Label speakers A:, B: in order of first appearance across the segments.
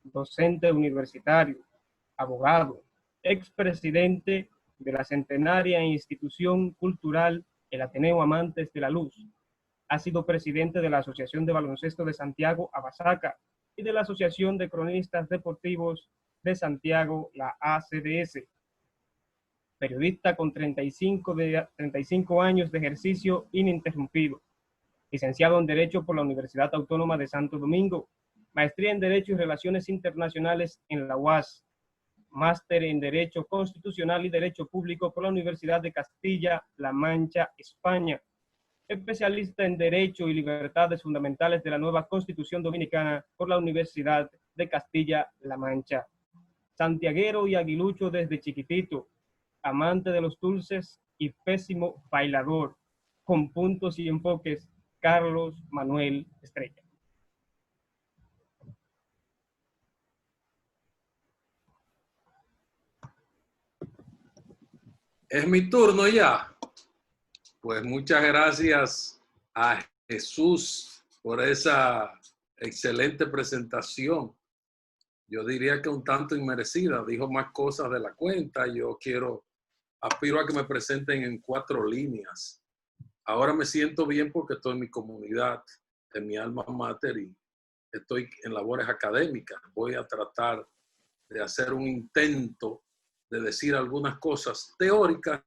A: docente universitario, abogado, expresidente de la centenaria institución cultural el Ateneo Amantes de la Luz. Ha sido presidente de la Asociación de Baloncesto de Santiago, Abasaca, y de la Asociación de Cronistas Deportivos de Santiago, la ACDS. Periodista con 35 años de ejercicio ininterrumpido. Licenciado en Derecho por la Universidad Autónoma de Santo Domingo. Maestría en Derecho y Relaciones Internacionales en la UAS. Máster en Derecho Constitucional y Derecho Público por la Universidad de Castilla-La Mancha, España. Especialista en Derecho y Libertades Fundamentales de la Nueva Constitución Dominicana por la Universidad de Castilla-La Mancha. Santiaguero y aguilucho desde chiquitito, amante de los dulces y pésimo bailador, con puntos y enfoques, Carlos Manuel Estrella.
B: Es mi turno ya. Pues muchas gracias a Jesús por esa excelente presentación. Yo diría que un tanto inmerecida, dijo más cosas de la cuenta. Yo aspiro a que me presenten en 4 líneas. Ahora me siento bien porque estoy en mi comunidad, en mi alma mater y estoy en labores académicas. Voy a tratar de hacer un intento de decir algunas cosas teóricas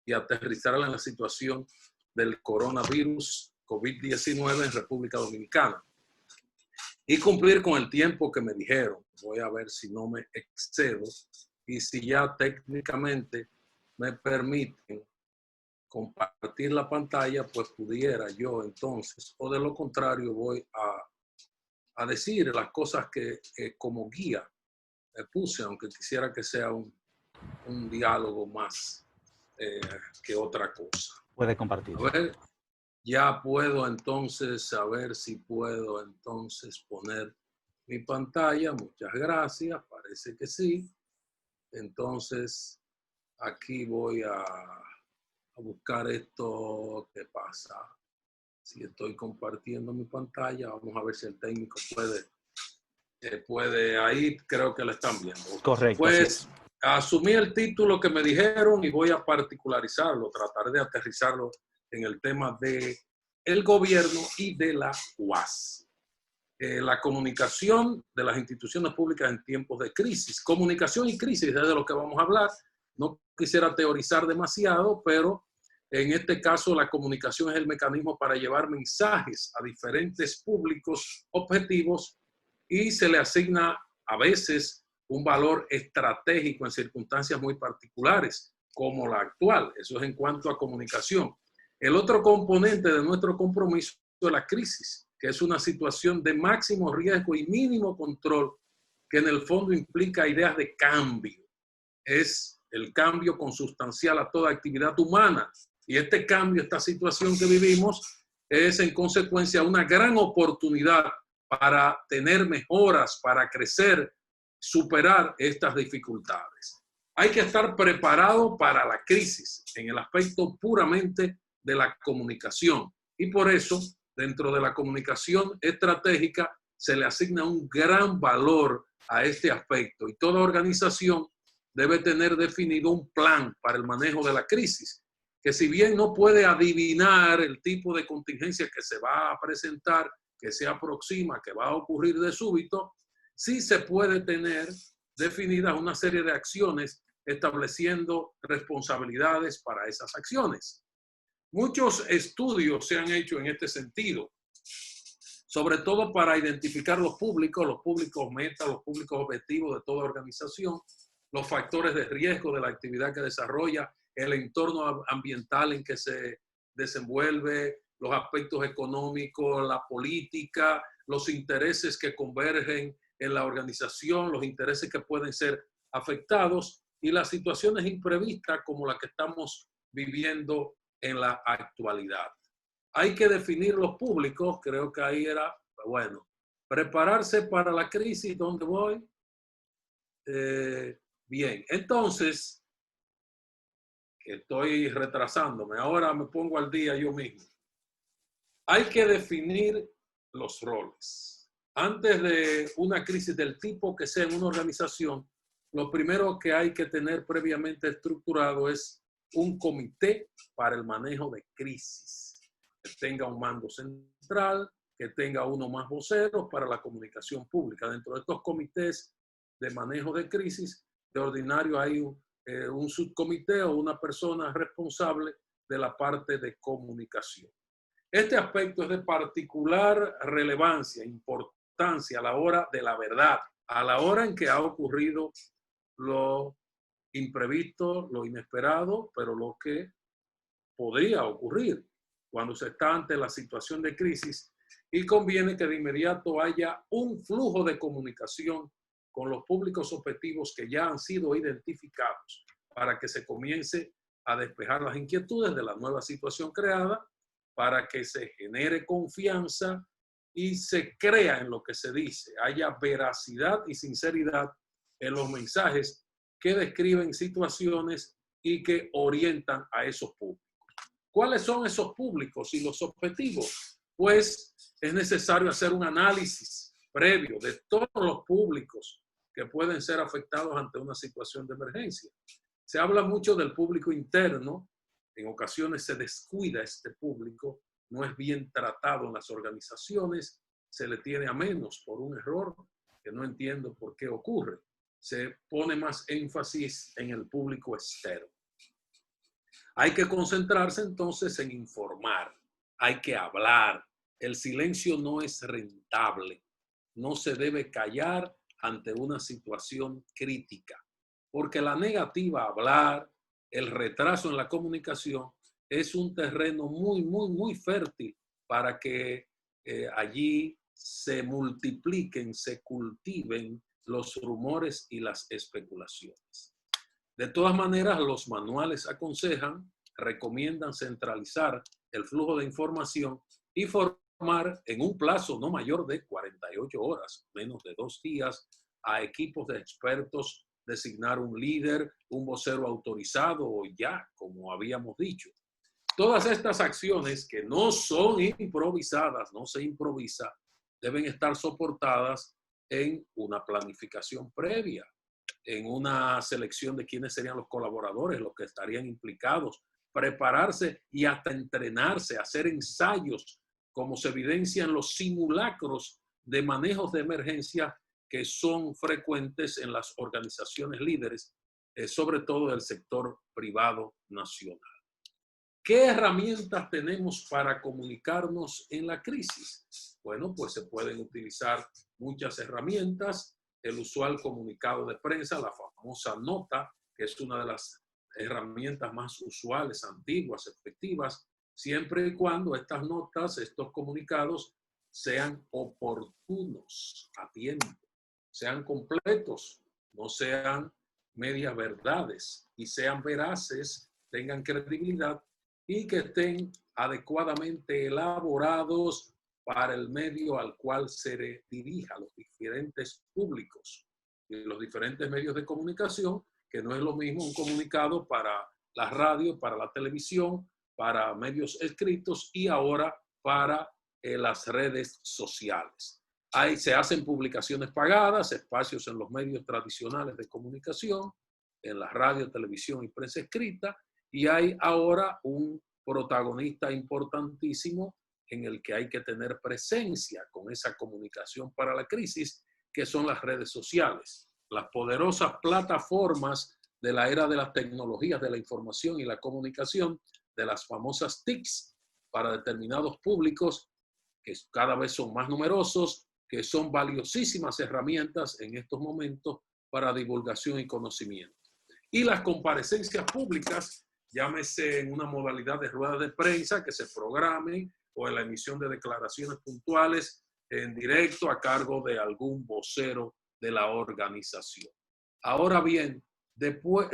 B: y aterrizarla en la situación del coronavirus COVID-19 en República Dominicana. Y cumplir con el tiempo que me dijeron. Voy a ver si no me excedo y si ya técnicamente me permiten compartir la pantalla, pues pudiera yo entonces, o de lo contrario voy a decir las cosas que como guía puse, aunque quisiera que sea un diálogo más que otra cosa.
C: Puede compartir.
B: A ver, ya puedo entonces saber si puedo entonces poner mi pantalla. Muchas gracias, parece que sí. Entonces, aquí voy a buscar esto que pasa. Si estoy compartiendo mi pantalla, vamos a ver si el técnico puede ahí, creo que lo están viendo.
C: Correcto.
B: Pues asumí el título que me dijeron y voy a particularizarlo, tratar de aterrizarlo en el tema de el gobierno y de la UAS. La comunicación de las instituciones públicas en tiempos de crisis. Comunicación y crisis es de lo que vamos a hablar. No quisiera teorizar demasiado, pero en este caso la comunicación es el mecanismo para llevar mensajes a diferentes públicos objetivos y se le asigna a veces un valor estratégico en circunstancias muy particulares, como la actual. Eso es en cuanto a comunicación. El otro componente de nuestro compromiso es la crisis, que es una situación de máximo riesgo y mínimo control, que en el fondo implica ideas de cambio. Es el cambio consustancial a toda actividad humana. Y este cambio, esta situación que vivimos, es en consecuencia una gran oportunidad para tener mejoras, para crecer, superar estas dificultades. Hay que estar preparado para la crisis en el aspecto puramente de la comunicación. Y por eso, dentro de la comunicación estratégica, se le asigna un gran valor a este aspecto. Y toda organización debe tener definido un plan para el manejo de la crisis, que si bien no puede adivinar el tipo de contingencia que se va a presentar, que se aproxima, que va a ocurrir de súbito, sí se puede tener definidas una serie de acciones estableciendo responsabilidades para esas acciones. Muchos estudios se han hecho en este sentido, sobre todo para identificar los públicos meta, los públicos objetivos de toda organización, los factores de riesgo de la actividad que desarrolla, el entorno ambiental en que se desenvuelve, los aspectos económicos, la política, los intereses que convergen en la organización, los intereses que pueden ser afectados y las situaciones imprevistas como la que estamos viviendo en la actualidad. Hay que definir los públicos, creo que ahí era, bueno, prepararse para la crisis, ¿dónde voy? Bien, entonces, que estoy retrasándome, ahora me pongo al día yo mismo. Hay que definir los roles. Antes de una crisis del tipo que sea en una organización, lo primero que hay que tener previamente estructurado es un comité para el manejo de crisis, que tenga un mando central, que tenga uno más voceros para la comunicación pública. Dentro de estos comités de manejo de crisis, de ordinario hay un subcomité o una persona responsable de la parte de comunicación. Este aspecto es de particular relevancia, importancia a la hora de la verdad, a la hora en que ha ocurrido lo imprevisto, lo inesperado, pero lo que podría ocurrir cuando se está ante la situación de crisis, y conviene que de inmediato haya un flujo de comunicación con los públicos objetivos que ya han sido identificados para que se comience a despejar las inquietudes de la nueva situación creada, para que se genere confianza y se crea en lo que se dice, haya veracidad y sinceridad en los mensajes que describen situaciones y que orientan a esos públicos. ¿Cuáles son esos públicos y los objetivos? Pues es necesario hacer un análisis previo de todos los públicos que pueden ser afectados ante una situación de emergencia. Se habla mucho del público interno, en ocasiones se descuida este público, no es bien tratado en las organizaciones, se le tiene a menos por un error que no entiendo por qué ocurre. Se pone más énfasis en el público externo. Hay que concentrarse entonces en informar, hay que hablar. El silencio no es rentable, no se debe callar ante una situación crítica, porque la negativa a hablar, el retraso en la comunicación, es un terreno muy fértil para que allí se multipliquen, se cultiven los rumores y las especulaciones. De todas maneras, los manuales aconsejan, recomiendan centralizar el flujo de información y formar en un plazo no mayor de 48 horas, menos de 2 días, a equipos de expertos, designar un líder, un vocero autorizado o ya, como habíamos dicho. Todas estas acciones que no son improvisadas, no se improvisa, deben estar soportadas en una planificación previa, en una selección de quiénes serían los colaboradores, los que estarían implicados, prepararse y hasta entrenarse, hacer ensayos, como se evidencia en los simulacros de manejos de emergencia que son frecuentes en las organizaciones líderes, sobre todo del sector privado nacional. ¿Qué herramientas tenemos para comunicarnos en la crisis? Bueno, pues se pueden utilizar muchas herramientas. El usual comunicado de prensa, la famosa nota, que es una de las herramientas más usuales, antiguas, efectivas, siempre y cuando estas notas, estos comunicados, sean oportunos, a tiempo, sean completos, no sean medias verdades y sean veraces, tengan credibilidad y que estén adecuadamente elaborados para el medio al cual se dirija, los diferentes públicos y los diferentes medios de comunicación, que no es lo mismo un comunicado para la radio, para la televisión, para medios escritos y ahora para las redes sociales. Se hacen publicaciones pagadas, espacios en los medios tradicionales de comunicación, en la radio, televisión y prensa escrita, y hay ahora un protagonista importantísimo en el que hay que tener presencia con esa comunicación para la crisis, que son las redes sociales, las poderosas plataformas de la era de las tecnologías de la información y la comunicación, de las famosas TICs, para determinados públicos que cada vez son más numerosos, que son valiosísimas herramientas en estos momentos para divulgación y conocimiento. Y las comparecencias públicas, llámese en una modalidad de ruedas de prensa que se programen o en la emisión de declaraciones puntuales en directo a cargo de algún vocero de la organización. Ahora bien, después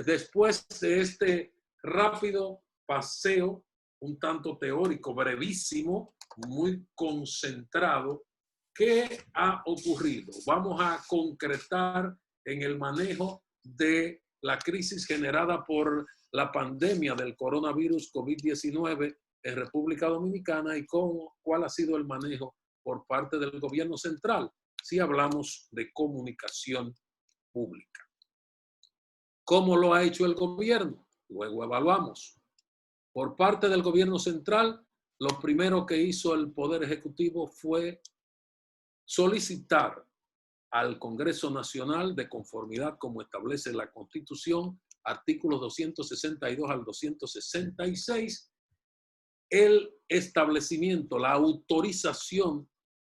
B: de este rápido paseo, un tanto teórico, brevísimo, muy concentrado, ¿qué ha ocurrido? Vamos a concretar en el manejo de la crisis generada por la pandemia del coronavirus COVID-19 en República Dominicana y cuál ha sido el manejo por parte del gobierno central. si hablamos de comunicación pública. ¿Cómo lo ha hecho el gobierno? Luego evaluamos. Por parte del gobierno central, lo primero que hizo el Poder Ejecutivo fue solicitar al Congreso Nacional, de conformidad como establece la Constitución, artículos 262 al 266, el establecimiento, la autorización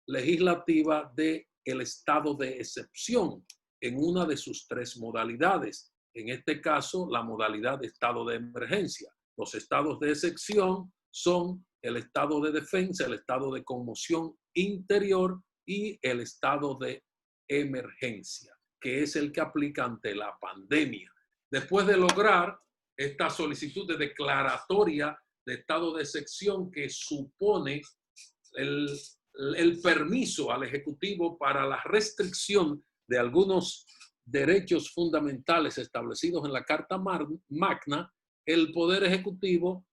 B: legislativa del estado de excepción en una de sus tres modalidades. En este caso, la modalidad de estado de emergencia. Los estados de excepción son el estado de defensa, el estado de conmoción interior y el estado de emergencia, que es el que aplica ante la pandemia. Después de lograr esta solicitud de declaratoria de estado de excepción que supone el permiso al Ejecutivo para la restricción de algunos derechos fundamentales establecidos en la Carta Magna, el Poder Ejecutivo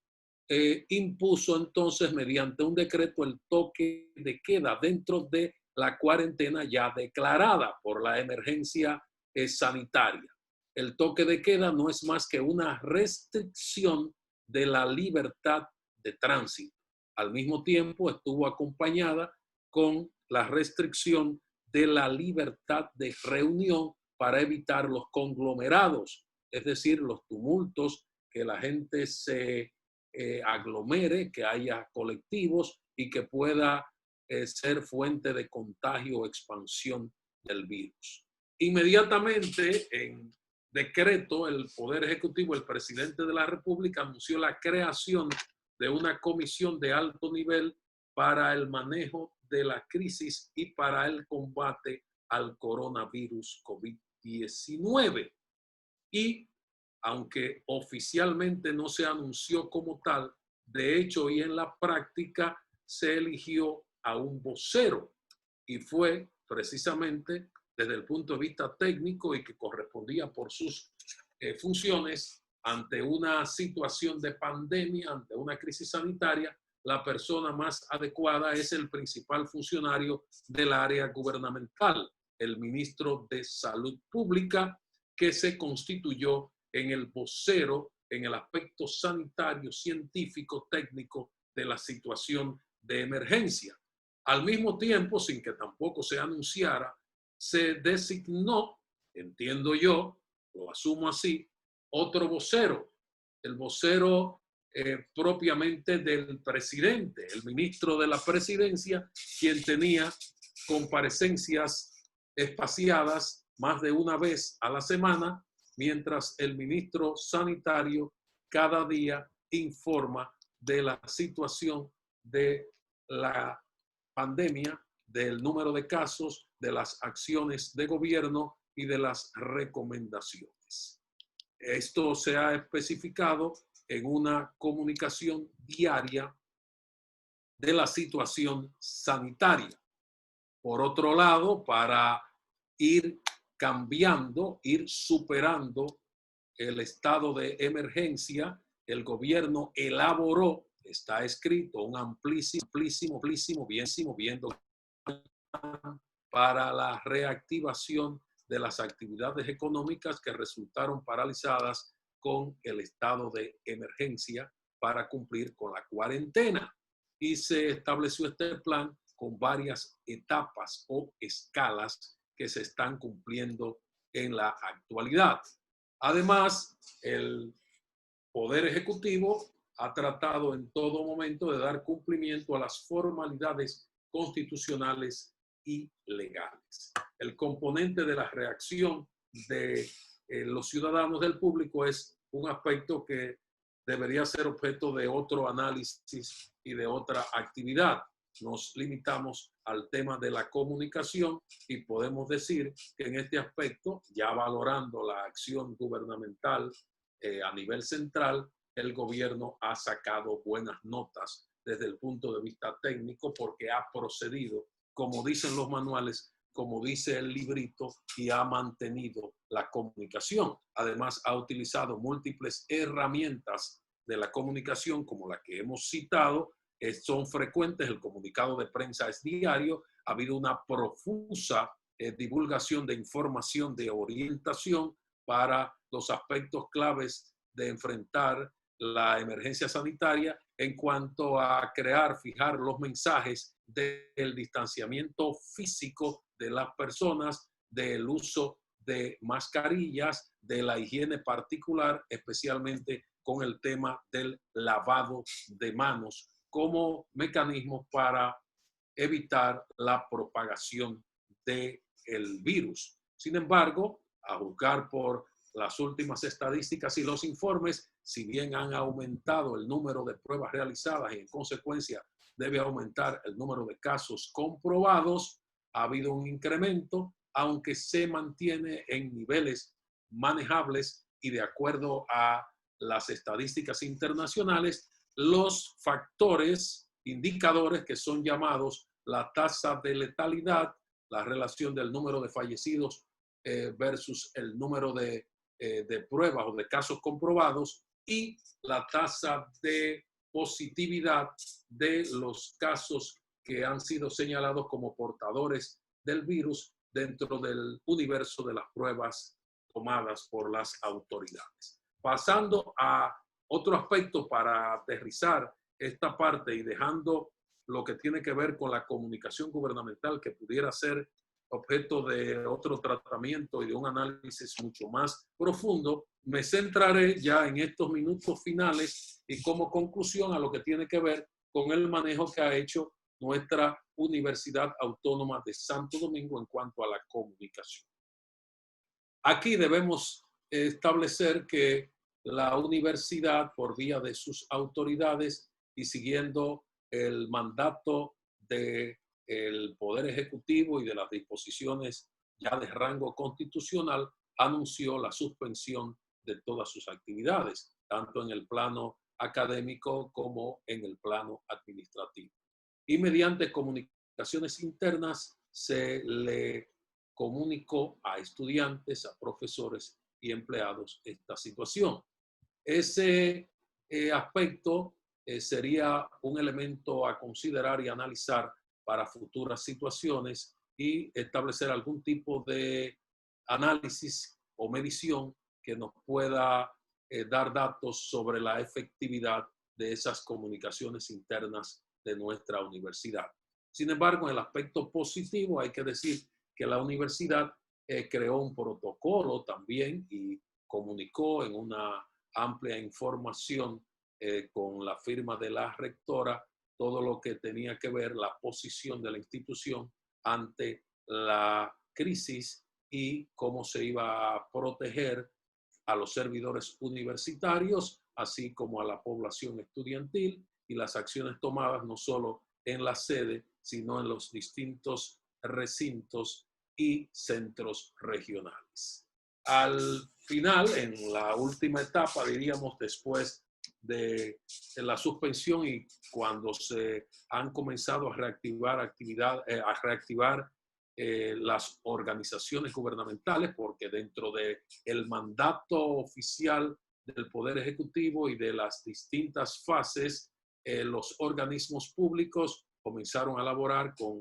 B: impuso entonces mediante un decreto el toque de queda dentro de la cuarentena ya declarada por la emergencia sanitaria. El toque de queda no es más que una restricción de la libertad de tránsito. Al mismo tiempo estuvo acompañada con la restricción de la libertad de reunión para evitar los conglomerados, es decir, los tumultos, que la gente se aglomere, que haya colectivos y que pueda ser fuente de contagio o expansión del virus. Inmediatamente, en decreto, el Poder Ejecutivo, el presidente de la República, anunció la creación de una comisión de alto nivel para el manejo de la crisis y para el combate al coronavirus COVID-19. Y aunque oficialmente no se anunció como tal, de hecho y en la práctica se eligió a un vocero y fue precisamente desde el punto de vista técnico y que correspondía por sus funciones ante una situación de pandemia, ante una crisis sanitaria, la persona más adecuada es el principal funcionario del área gubernamental, el ministro de Salud Pública, que se constituyó en el vocero en el aspecto sanitario, científico, técnico de la situación de emergencia. Al mismo tiempo, sin que tampoco se anunciara, se designó, entiendo yo, lo asumo así, otro vocero, el vocero propiamente del presidente, el ministro de la presidencia, quien tenía comparecencias espaciadas más de una vez a la semana, mientras el ministro sanitario cada día informa de la situación de la pandemia, del número de casos, de las acciones de gobierno y de las recomendaciones. Esto se ha especificado en una comunicación diaria de la situación sanitaria. Por otro lado, para ir cambiando, ir superando el estado de emergencia, el gobierno elaboró, está escrito, un amplísimo, viendo para la reactivación de las actividades económicas que resultaron paralizadas con el estado de emergencia para cumplir con la cuarentena. Y se estableció este plan con varias etapas o escalas que se están cumpliendo en la actualidad. Además, el Poder Ejecutivo ha tratado en todo momento de dar cumplimiento a las formalidades constitucionales y legales. El componente de la reacción de los ciudadanos del público es un aspecto que debería ser objeto de otro análisis y de otra actividad. Nos limitamos al tema de la comunicación y podemos decir que en este aspecto, ya valorando la acción gubernamental a nivel central, el gobierno ha sacado buenas notas desde el punto de vista técnico porque ha procedido, como dicen los manuales, como dice el librito, y ha mantenido la comunicación. Además, ha utilizado múltiples herramientas de la comunicación, como la que hemos citado, son frecuentes, el comunicado de prensa es diario, ha habido una profusa divulgación de información, de orientación para los aspectos claves de enfrentar la emergencia sanitaria en cuanto a fijar los mensajes del distanciamiento físico de las personas, del uso de mascarillas, de la higiene particular, especialmente con el tema del lavado de manos como mecanismo para evitar la propagación del virus. Sin embargo, a juzgar por las últimas estadísticas y los informes, si bien han aumentado el número de pruebas realizadas y en consecuencia debe aumentar el número de casos comprobados, ha habido un incremento, aunque se mantiene en niveles manejables y de acuerdo a las estadísticas internacionales, los factores, indicadores que son llamados la tasa de letalidad, la relación del número de fallecidos versus el número de pruebas o de casos comprobados y la tasa de positividad de los casos que han sido señalados como portadores del virus dentro del universo de las pruebas tomadas por las autoridades. Pasando a otro aspecto para aterrizar esta parte y dejando lo que tiene que ver con la comunicación gubernamental que pudiera ser objeto de otro tratamiento y de un análisis mucho más profundo, me centraré ya en estos minutos finales y como conclusión a lo que tiene que ver con el manejo que ha hecho nuestra Universidad Autónoma de Santo Domingo en cuanto a la comunicación. Aquí debemos establecer que la universidad, por vía de sus autoridades y siguiendo el mandato del Poder Ejecutivo y de las disposiciones ya de rango constitucional, anunció la suspensión de todas sus actividades, tanto en el plano académico como en el plano administrativo. Y mediante comunicaciones internas se le comunicó a estudiantes, a profesores y empleados esta situación. Ese aspecto sería un elemento a considerar y analizar para futuras situaciones y establecer algún tipo de análisis o medición que nos pueda dar datos sobre la efectividad de esas comunicaciones internas de nuestra universidad. Sin embargo, en el aspecto positivo hay que decir que la universidad creó un protocolo también y comunicó en una amplia información con la firma de la rectora todo lo que tenía que ver la posición de la institución ante la crisis y cómo se iba a proteger a los servidores universitarios, así como a la población estudiantil y las acciones tomadas no solo en la sede, sino en los distintos recintos y centros regionales. Al final, en la última etapa, diríamos, después de la suspensión y cuando se han comenzado a reactivar las organizaciones gubernamentales, porque dentro del mandato oficial del Poder Ejecutivo y de las distintas fases, los organismos públicos comenzaron a laborar con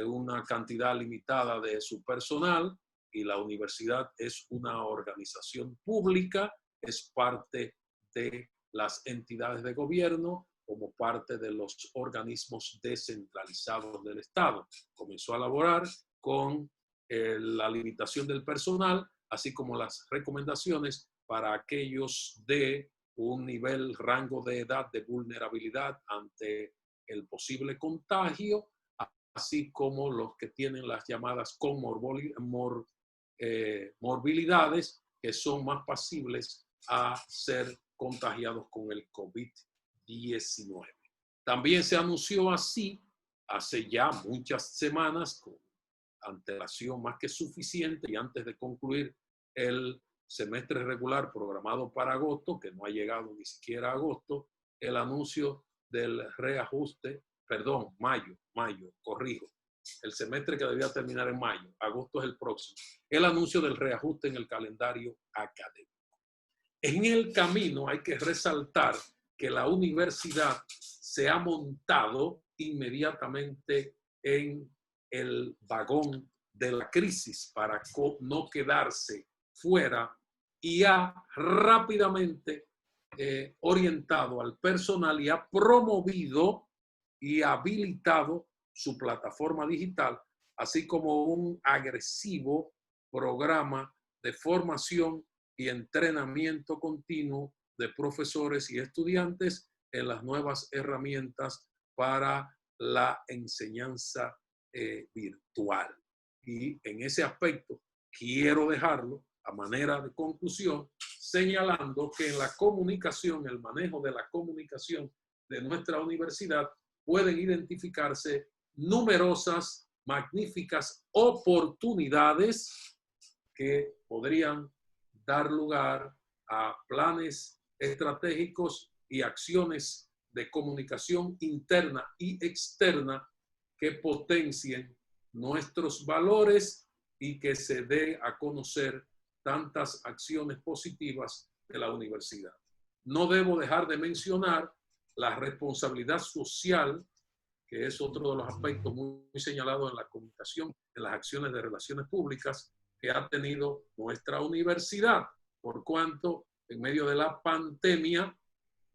B: una cantidad limitada de su personal y la universidad es una organización pública, es parte de las entidades de gobierno como parte de los organismos descentralizados del Estado. Comenzó a laborar con la limitación del personal, así como las recomendaciones para aquellos de un nivel, rango de edad de vulnerabilidad ante el posible contagio, así como los que tienen las llamadas morbilidades, que son más pasibles a ser contagiados con el COVID-19. También se anunció así, hace ya muchas semanas, con antelación más que suficiente y antes de concluir el semestre regular programado para agosto, que no ha llegado ni siquiera a agosto, el anuncio del reajuste, mayo, corrijo, el semestre que debía terminar en mayo, agosto es el próximo, el anuncio del reajuste en el calendario académico. En el camino hay que resaltar que la universidad se ha montado inmediatamente en el vagón de la crisis para no quedarse fuera y ha rápidamente orientado al personal y ha promovido y habilitado su plataforma digital, así como un agresivo programa de formación y entrenamiento continuo de profesores y estudiantes en las nuevas herramientas para la enseñanza virtual. Y en ese aspecto quiero dejarlo a manera de conclusión, señalando que en la comunicación, el manejo de la comunicación de nuestra universidad, pueden identificarse numerosas, magníficas oportunidades que podrían dar lugar a planes estratégicos y acciones de comunicación interna y externa que potencien nuestros valores y que se dé a conocer tantas acciones positivas de la universidad. No debo dejar de mencionar la responsabilidad social, que es otro de los aspectos muy señalados en la comunicación, en las acciones de relaciones públicas que ha tenido nuestra universidad, por cuanto en medio de la pandemia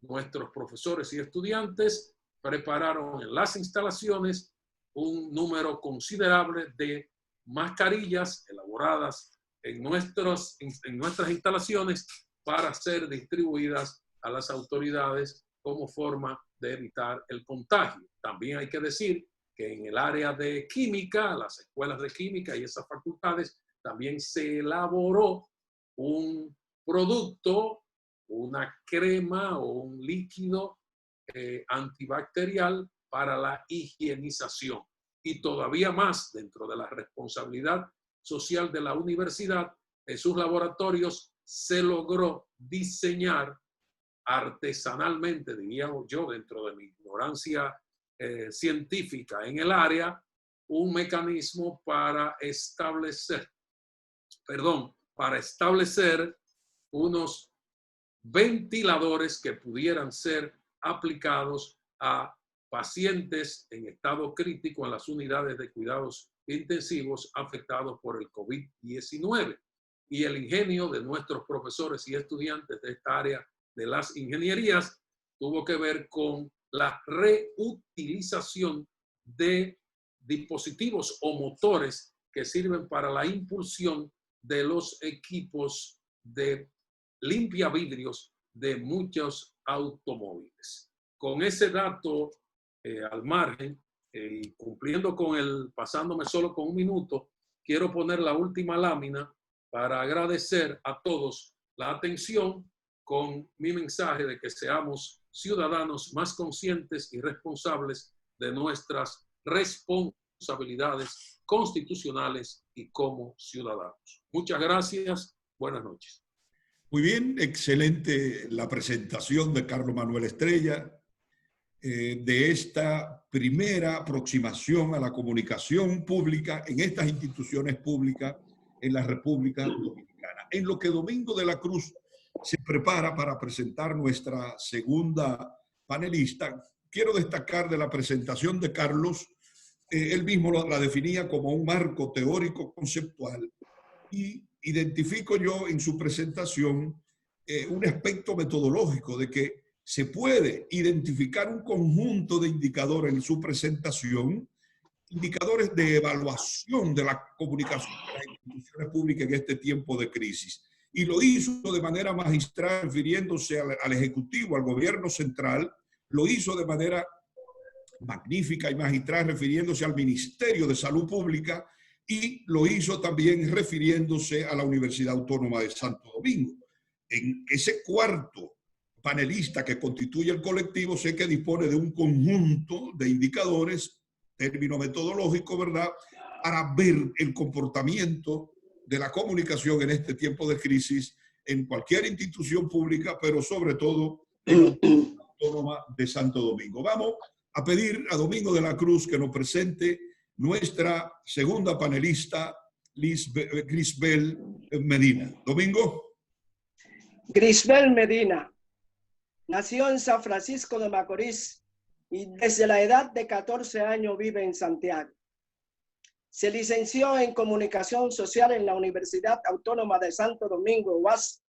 B: nuestros profesores y estudiantes prepararon en las instalaciones un número considerable de mascarillas elaboradas en nuestras instalaciones para ser distribuidas a las autoridades como forma de evitar el contagio. También hay que decir que en el área de química, las escuelas de química y esas facultades, también se elaboró un producto, una crema o un líquido antibacterial para la higienización. Y todavía más, dentro de la responsabilidad social de la universidad, en sus laboratorios se logró diseñar artesanalmente, diría yo, dentro de mi ignorancia científica en el área, un mecanismo para establecer unos ventiladores que pudieran ser aplicados a pacientes en estado crítico en las unidades de cuidados intensivos afectados por el COVID-19. Y el ingenio de nuestros profesores y estudiantes de esta área de las ingenierías tuvo que ver con la reutilización de dispositivos o motores que sirven para la impulsión de los equipos de limpia vidrios de muchos automóviles. Con ese dato al margen y cumpliendo con pasándome solo con un minuto, quiero poner la última lámina para agradecer a todos la atención con mi mensaje de que seamos ciudadanos más conscientes y responsables de nuestras responsabilidades constitucionales y como ciudadanos. Muchas gracias. Buenas noches.
C: Muy bien, excelente la presentación de Carlos Manuel Estrella de esta primera aproximación a la comunicación pública en estas instituciones públicas en la República Dominicana. En lo que Domingo de la Cruz se prepara para presentar nuestra segunda panelista, quiero destacar de la presentación de Carlos, él mismo la definía como un marco teórico conceptual y identifico yo en su presentación un aspecto metodológico de que se puede identificar un conjunto de indicadores en su presentación, indicadores de evaluación de la comunicación de las instituciones públicas en este tiempo de crisis. Y lo hizo de manera magistral, refiriéndose al Ejecutivo, al gobierno central, lo hizo de manera magnífica y magistral, refiriéndose al Ministerio de Salud Pública, y lo hizo también refiriéndose a la Universidad Autónoma de Santo Domingo. En ese cuarto panelista que constituye el colectivo, sé que dispone de un conjunto de indicadores, término metodológico, ¿verdad?, para ver el comportamiento de la comunicación en este tiempo de crisis en cualquier institución pública, pero sobre todo en la Universidad Autónoma de Santo Domingo. Vamos a pedir a Domingo de la Cruz que nos presente nuestra segunda panelista, Grisbel Medina. Domingo.
D: Grisbel Medina nació en San Francisco de Macorís y desde la edad de 14 años vive en Santiago. Se licenció en Comunicación Social en la Universidad Autónoma de Santo Domingo, UAS,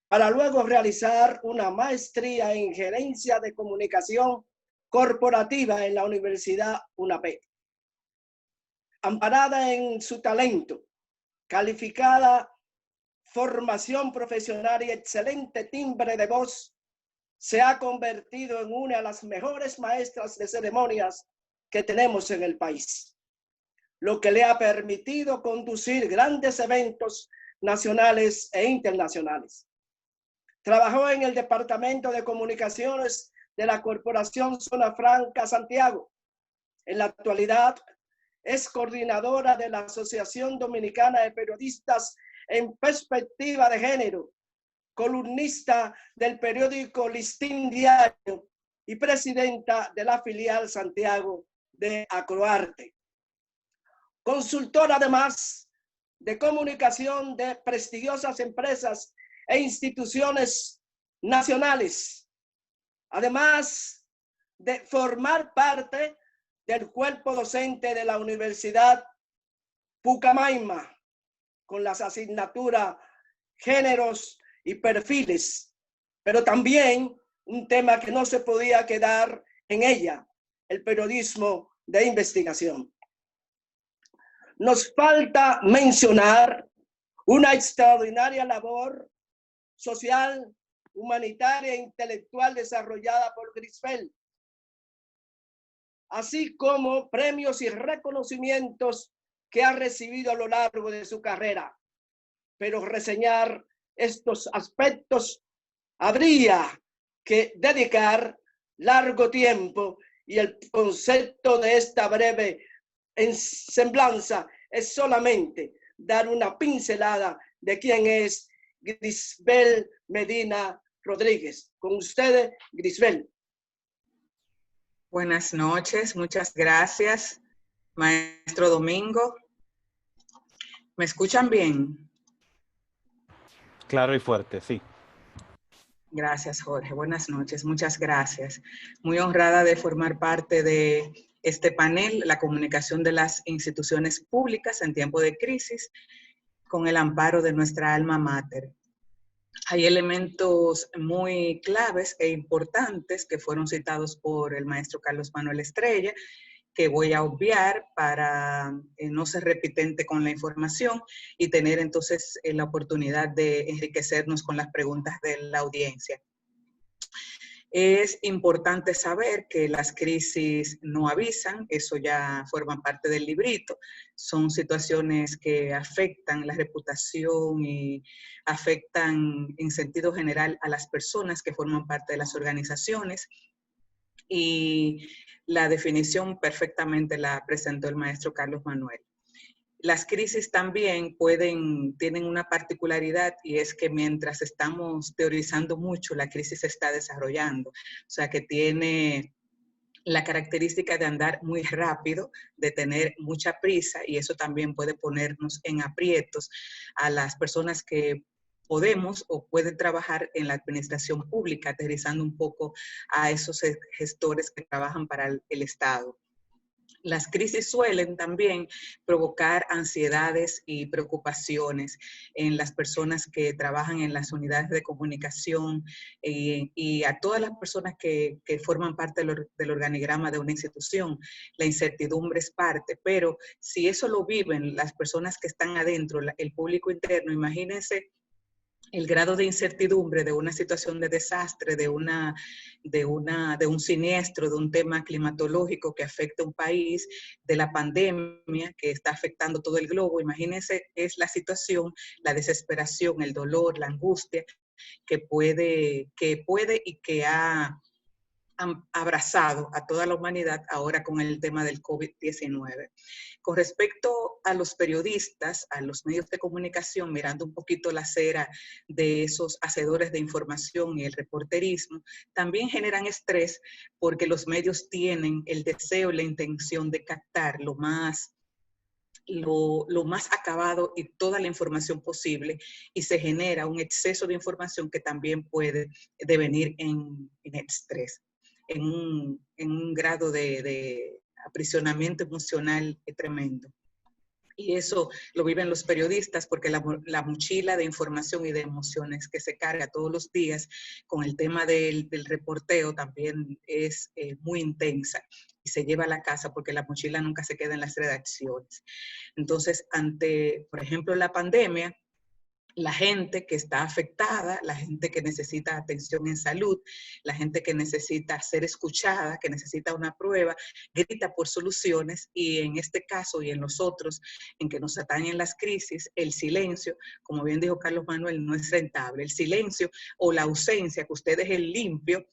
D: para luego realizar una maestría en Gerencia de Comunicación Corporativa en la Universidad UNAPE. Amparada en su talento, calificada formación profesional y excelente timbre de voz, se ha convertido en una de las mejores maestras de ceremonias que tenemos en el país, lo que le ha permitido conducir grandes eventos nacionales e internacionales. Trabajó en el Departamento de Comunicaciones de la Corporación Zona Franca Santiago. En la actualidad es coordinadora de la Asociación Dominicana de Periodistas en Perspectiva de Género, columnista del periódico Listín Diario y presidenta de la filial Santiago de Acroarte. Consultora además de comunicación de prestigiosas empresas e instituciones nacionales, además de formar parte del cuerpo docente de la Universidad Pucamaima, con las asignaturas Géneros y Perfiles, pero también un tema que no se podía quedar en ella, el periodismo de investigación. Nos falta mencionar una extraordinaria labor social, humanitaria e intelectual desarrollada por Grisbel, así como premios y reconocimientos que ha recibido a lo largo de su carrera. Pero reseñar estos aspectos habría que dedicar largo tiempo, y el concepto de esta breve semblanza es solamente dar una pincelada de quién es Grisbel Medina Rodríguez. Con ustedes, Grisbel.
E: Buenas noches, muchas gracias, maestro Domingo. ¿Me escuchan bien?
F: Claro y fuerte, sí.
E: Gracias, Jorge. Buenas noches, muchas gracias. Muy honrada de formar parte de este panel, la comunicación de las instituciones públicas en tiempo de crisis, con el amparo de nuestra alma mater. Hay elementos muy claves e importantes que fueron citados por el maestro Carlos Manuel Estrella, que voy a obviar para no ser repitente con la información y tener entonces la oportunidad de enriquecernos con las preguntas de la audiencia. Es importante saber que las crisis no avisan, eso ya forma parte del librito. Son situaciones que afectan la reputación y afectan en sentido general a las personas que forman parte de las organizaciones. Y la definición perfectamente la presentó el maestro Carlos Manuel. Las crisis también tienen una particularidad, y es que mientras estamos teorizando mucho, la crisis se está desarrollando. O sea, que tiene la característica de andar muy rápido, de tener mucha prisa, y eso también puede ponernos en aprietos a las personas que podemos o pueden trabajar en la administración pública, aterrizando un poco a esos gestores que trabajan para el Estado. Las crisis suelen también provocar ansiedades y preocupaciones en las personas que trabajan en las unidades de comunicación y a todas las personas que forman parte del organigrama de una institución. La incertidumbre es parte, pero si eso lo viven las personas que están adentro, el público interno, imagínense el grado de incertidumbre de una situación de desastre, de un siniestro, de un tema climatológico que afecta a un país, de la pandemia que está afectando todo el globo. Imagínense, es la situación, la desesperación, el dolor, la angustia que puede y que ha abrazado a toda la humanidad ahora con el tema del COVID-19. Con respecto a los periodistas, a los medios de comunicación, mirando un poquito la acera de esos hacedores de información y el reporterismo, también generan estrés porque los medios tienen el deseo y la intención de captar lo más acabado y toda la información posible, y se genera un exceso de información que también puede devenir en estrés, en un grado de aprisionamiento emocional tremendo. Y eso lo viven los periodistas porque la mochila de información y de emociones que se carga todos los días con el tema del reporteo también es muy intensa y se lleva a la casa porque la mochila nunca se queda en las redacciones. Entonces, ante, por ejemplo, la pandemia, la gente que está afectada, la gente que necesita atención en salud, la gente que necesita ser escuchada, que necesita una prueba, grita por soluciones y en este caso y en los otros en que nos atañen las crisis, el silencio, como bien dijo Carlos Manuel, no es rentable. El silencio o la ausencia, que usted deje limpio,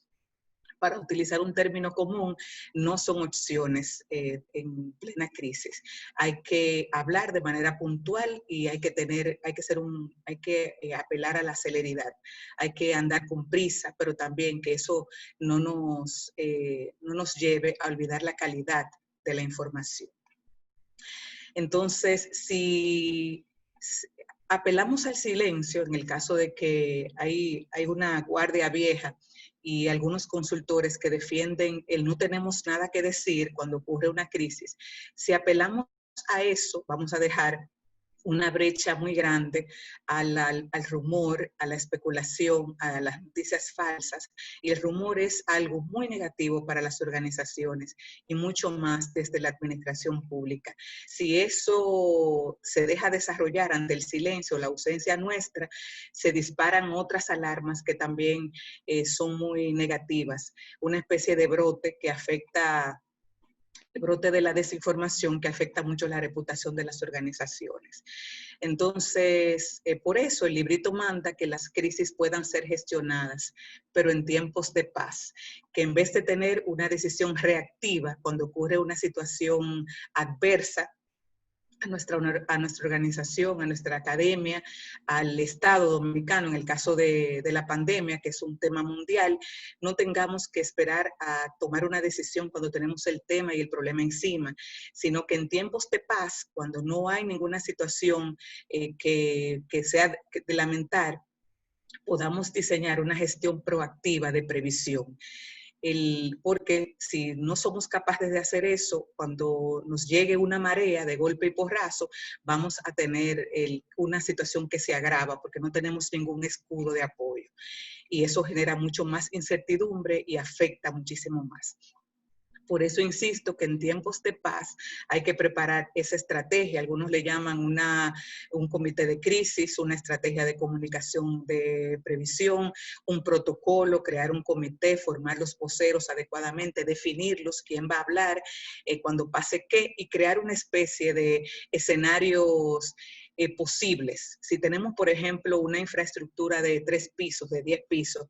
E: para utilizar un término común, no son opciones en plena crisis. Hay que hablar de manera puntual y hay que apelar a la celeridad. Hay que andar con prisa, pero también que eso no nos lleve a olvidar la calidad de la información. Entonces, si apelamos al silencio, en el caso de que hay una guardia vieja y algunos consultores que defienden el no tenemos nada que decir cuando ocurre una crisis, si apelamos a eso, vamos a dejar una brecha muy grande al rumor, a la especulación, a las noticias falsas. Y el rumor es algo muy negativo para las organizaciones y mucho más desde la administración pública. Si eso se deja desarrollar ante el silencio, la ausencia nuestra, se disparan otras alarmas que también son muy negativas. Una especie de brote que afecta el brote de la desinformación que afecta mucho la reputación de las organizaciones. Entonces, por eso el librito manda que las crisis puedan ser gestionadas, pero en tiempos de paz, que en vez de tener una decisión reactiva cuando ocurre una situación adversa, a nuestra organización, a nuestra academia, al Estado dominicano, en el caso de la pandemia, que es un tema mundial, no tengamos que esperar a tomar una decisión cuando tenemos el tema y el problema encima, sino que en tiempos de paz, cuando no hay ninguna situación que sea de lamentar, podamos diseñar una gestión proactiva de previsión. Porque si no somos capaces de hacer eso, cuando nos llegue una marea de golpe y porrazo, vamos a tener una situación que se agrava porque no tenemos ningún escudo de apoyo. Y eso genera mucho más incertidumbre y afecta muchísimo más. Por eso insisto que en tiempos de paz hay que preparar esa estrategia. Algunos le llaman un comité de crisis, una estrategia de comunicación de previsión, un protocolo, crear un comité, formar los voceros adecuadamente, definirlos, quién va a hablar, cuando pase qué, y crear una especie de escenarios posibles. Si tenemos, por ejemplo, una infraestructura de 3 pisos, de 10 pisos,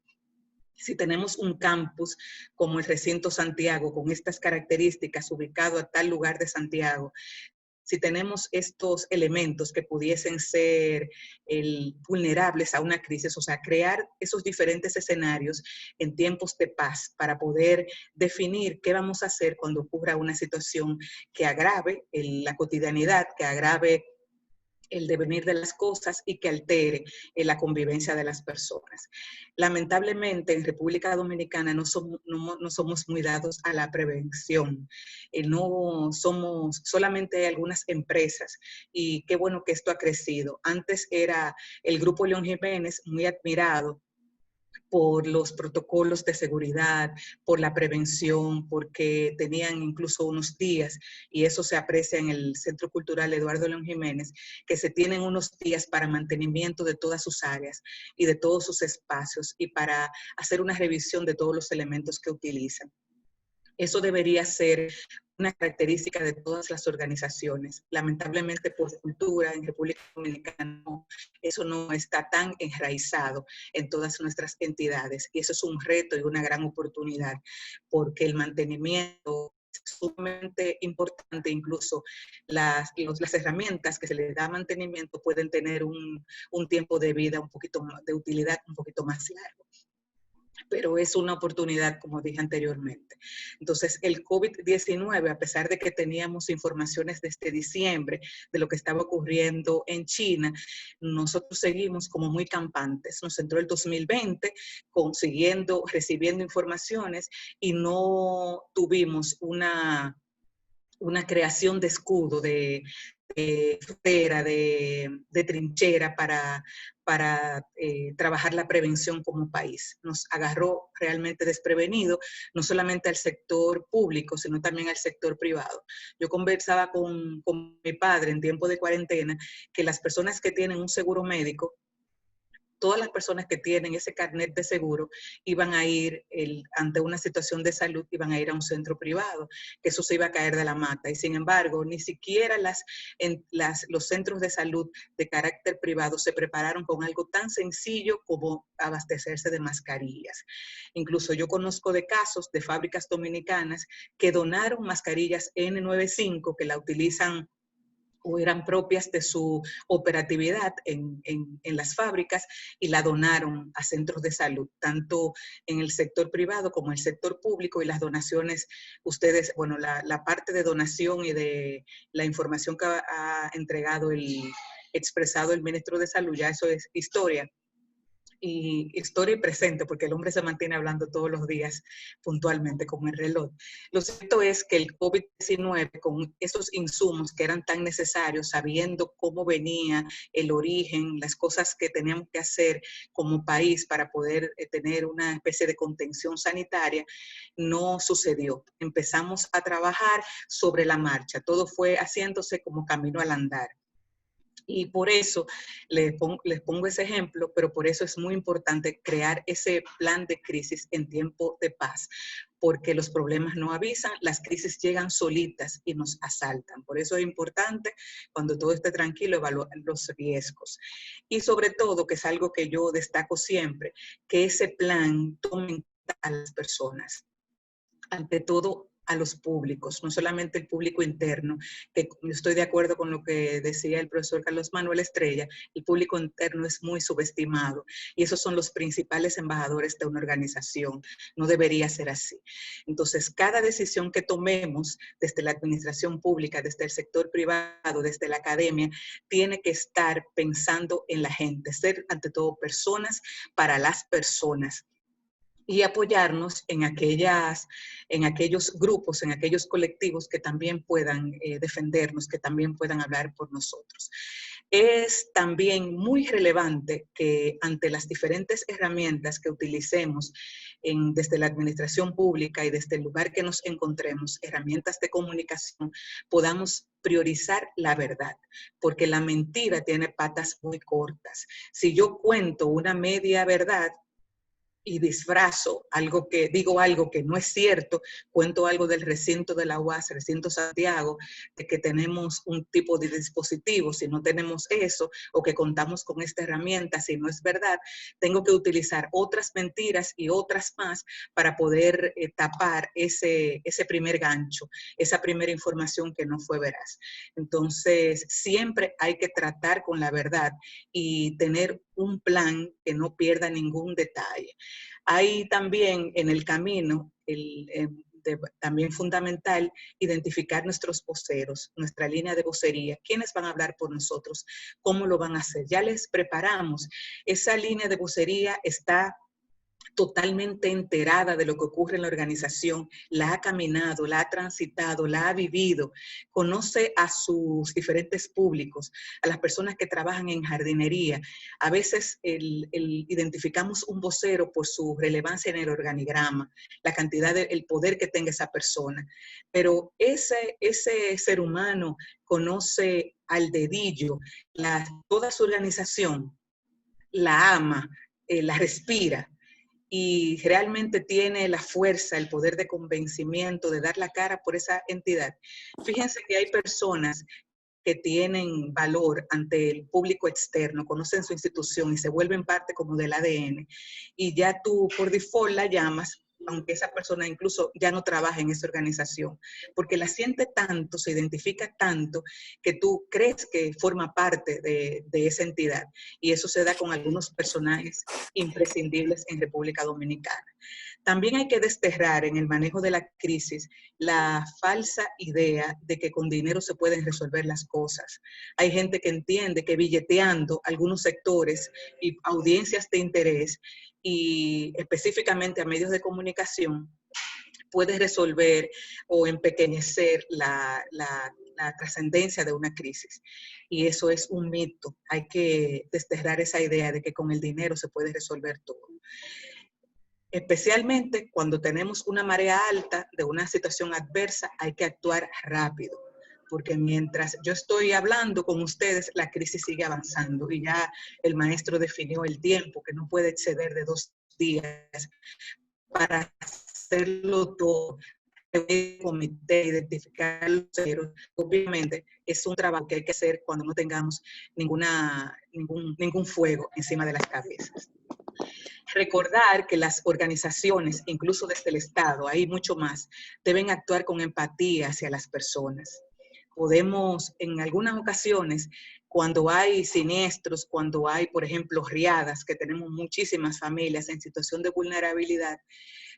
E: si tenemos un campus como el Recinto Santiago, con estas características, ubicado a tal lugar de Santiago, si tenemos estos elementos que pudiesen ser vulnerables a una crisis, o sea, crear esos diferentes escenarios en tiempos de paz para poder definir qué vamos a hacer cuando ocurra una situación que agrave la cotidianidad, que agrave el devenir de las cosas y que altere la convivencia de las personas. Lamentablemente, en República Dominicana no somos muy dados a la prevención. Solamente hay algunas empresas, y qué bueno que esto ha crecido. Antes era el Grupo León Jiménez, muy admirado por los protocolos de seguridad, por la prevención, porque tenían incluso unos días, y eso se aprecia en el Centro Cultural Eduardo León Jiménez, que se tienen unos días para mantenimiento de todas sus áreas y de todos sus espacios y para hacer una revisión de todos los elementos que utilizan. Eso debería ser una característica de todas las organizaciones. Lamentablemente, por cultura, en República Dominicana, eso no está tan enraizado en todas nuestras entidades. Y eso es un reto y una gran oportunidad, porque el mantenimiento es sumamente importante. Incluso las herramientas que se les da mantenimiento pueden tener un tiempo de vida un poquito más, de utilidad un poquito más largo. Pero es una oportunidad, como dije anteriormente. Entonces, el COVID-19, a pesar de que teníamos informaciones desde diciembre de lo que estaba ocurriendo en China, nosotros seguimos como muy campantes. Nos entró el 2020 recibiendo informaciones y no tuvimos una creación de escudo, de frontera, de trinchera para trabajar la prevención como país. Nos agarró realmente desprevenido, no solamente al sector público, sino también al sector privado. Yo conversaba con mi padre en tiempo de cuarentena que las personas que tienen un seguro médico, todas las personas que tienen ese carnet de seguro iban a ir, ante una situación de salud, iban a ir a un centro privado, que eso se iba a caer de la mata. Y sin embargo, ni siquiera los centros de salud de carácter privado se prepararon con algo tan sencillo como abastecerse de mascarillas. Incluso yo conozco de casos de fábricas dominicanas que donaron mascarillas N95 que la utilizan o eran propias de su operatividad en las fábricas y la donaron a centros de salud, tanto en el sector privado como en el sector público. Y las donaciones, ustedes, bueno, la parte de donación y de la información que ha expresado el ministro de Salud, ya eso es historia. Y historia y presente, porque el hombre se mantiene hablando todos los días puntualmente como el reloj. Lo cierto es que el COVID-19, con esos insumos que eran tan necesarios, sabiendo cómo venía el origen, las cosas que teníamos que hacer como país para poder tener una especie de contención sanitaria, no sucedió. Empezamos a trabajar sobre la marcha, todo fue haciéndose como camino al andar. Y por eso les pongo ese ejemplo, pero por eso es muy importante crear ese plan de crisis en tiempo de paz, porque los problemas no avisan, las crisis llegan solitas y nos asaltan. Por eso es importante, cuando todo esté tranquilo, evaluar los riesgos. Y sobre todo, que es algo que yo destaco siempre, que ese plan tome en cuenta a las personas. Ante todo, a los públicos, no solamente el público interno, que estoy de acuerdo con lo que decía el profesor Carlos Manuel Estrella, el público interno es muy subestimado y esos son los principales embajadores de una organización. No debería ser así. Entonces, cada decisión que tomemos desde la administración pública, desde el sector privado, desde la academia, tiene que estar pensando en la gente, ser ante todo personas para las personas, y apoyarnos en aquellos grupos, en aquellos colectivos que también puedan defendernos, que también puedan hablar por nosotros. Es también muy relevante que ante las diferentes herramientas que utilicemos desde la administración pública y desde el lugar que nos encontremos, herramientas de comunicación, podamos priorizar la verdad, porque la mentira tiene patas muy cortas. Si yo cuento una media verdad, y disfrazo digo algo que no es cierto, cuento algo del recinto de la UAS, recinto Santiago, de que tenemos un tipo de dispositivo, si no tenemos eso, o que contamos con esta herramienta, si no es verdad, tengo que utilizar otras mentiras y otras más para poder tapar ese primer gancho, esa primera información que no fue veraz. Entonces, siempre hay que tratar con la verdad y tener un plan que no pierda ningún detalle. Hay también en el camino, también fundamental, identificar nuestros voceros, nuestra línea de vocería, quiénes van a hablar por nosotros, cómo lo van a hacer. Ya les preparamos. Esa línea de vocería está totalmente enterada de lo que ocurre en la organización, la ha caminado, la ha transitado, la ha vivido, conoce a sus diferentes públicos, a las personas que trabajan en jardinería. A veces identificamos un vocero por su relevancia en el organigrama, la cantidad el poder que tenga esa persona, pero ese ser humano conoce al dedillo toda su organización, la ama, la respira, y realmente tiene la fuerza, el poder de convencimiento, de dar la cara por esa entidad. Fíjense que hay personas que tienen valor ante el público externo, conocen su institución y se vuelven parte como del ADN, y ya tú por default la llamas, aunque esa persona incluso ya no trabaja en esa organización, porque la siente tanto, se identifica tanto, que tú crees que forma parte de esa entidad. Y eso se da con algunos personajes imprescindibles en República Dominicana. También hay que desterrar en el manejo de la crisis la falsa idea de que con dinero se pueden resolver las cosas. Hay gente que entiende que billeteando algunos sectores y audiencias de interés, y específicamente a medios de comunicación, puede resolver o empequeñecer la trascendencia de una crisis. Y eso es un mito. Hay que desterrar esa idea de que con el dinero se puede resolver todo. Especialmente cuando tenemos una marea alta de una situación adversa, hay que actuar rápido, porque mientras yo estoy hablando con ustedes, la crisis sigue avanzando y ya el maestro definió el tiempo, que no puede exceder de 2 días para hacerlo todo. El comité, identificar los ceros, obviamente es un trabajo que hay que hacer cuando no tengamos ningún fuego encima de las cabezas. Recordar que las organizaciones, incluso desde el Estado, hay mucho más, deben actuar con empatía hacia las personas. Podemos, en algunas ocasiones, cuando hay siniestros, cuando hay, por ejemplo, riadas, que tenemos muchísimas familias en situación de vulnerabilidad,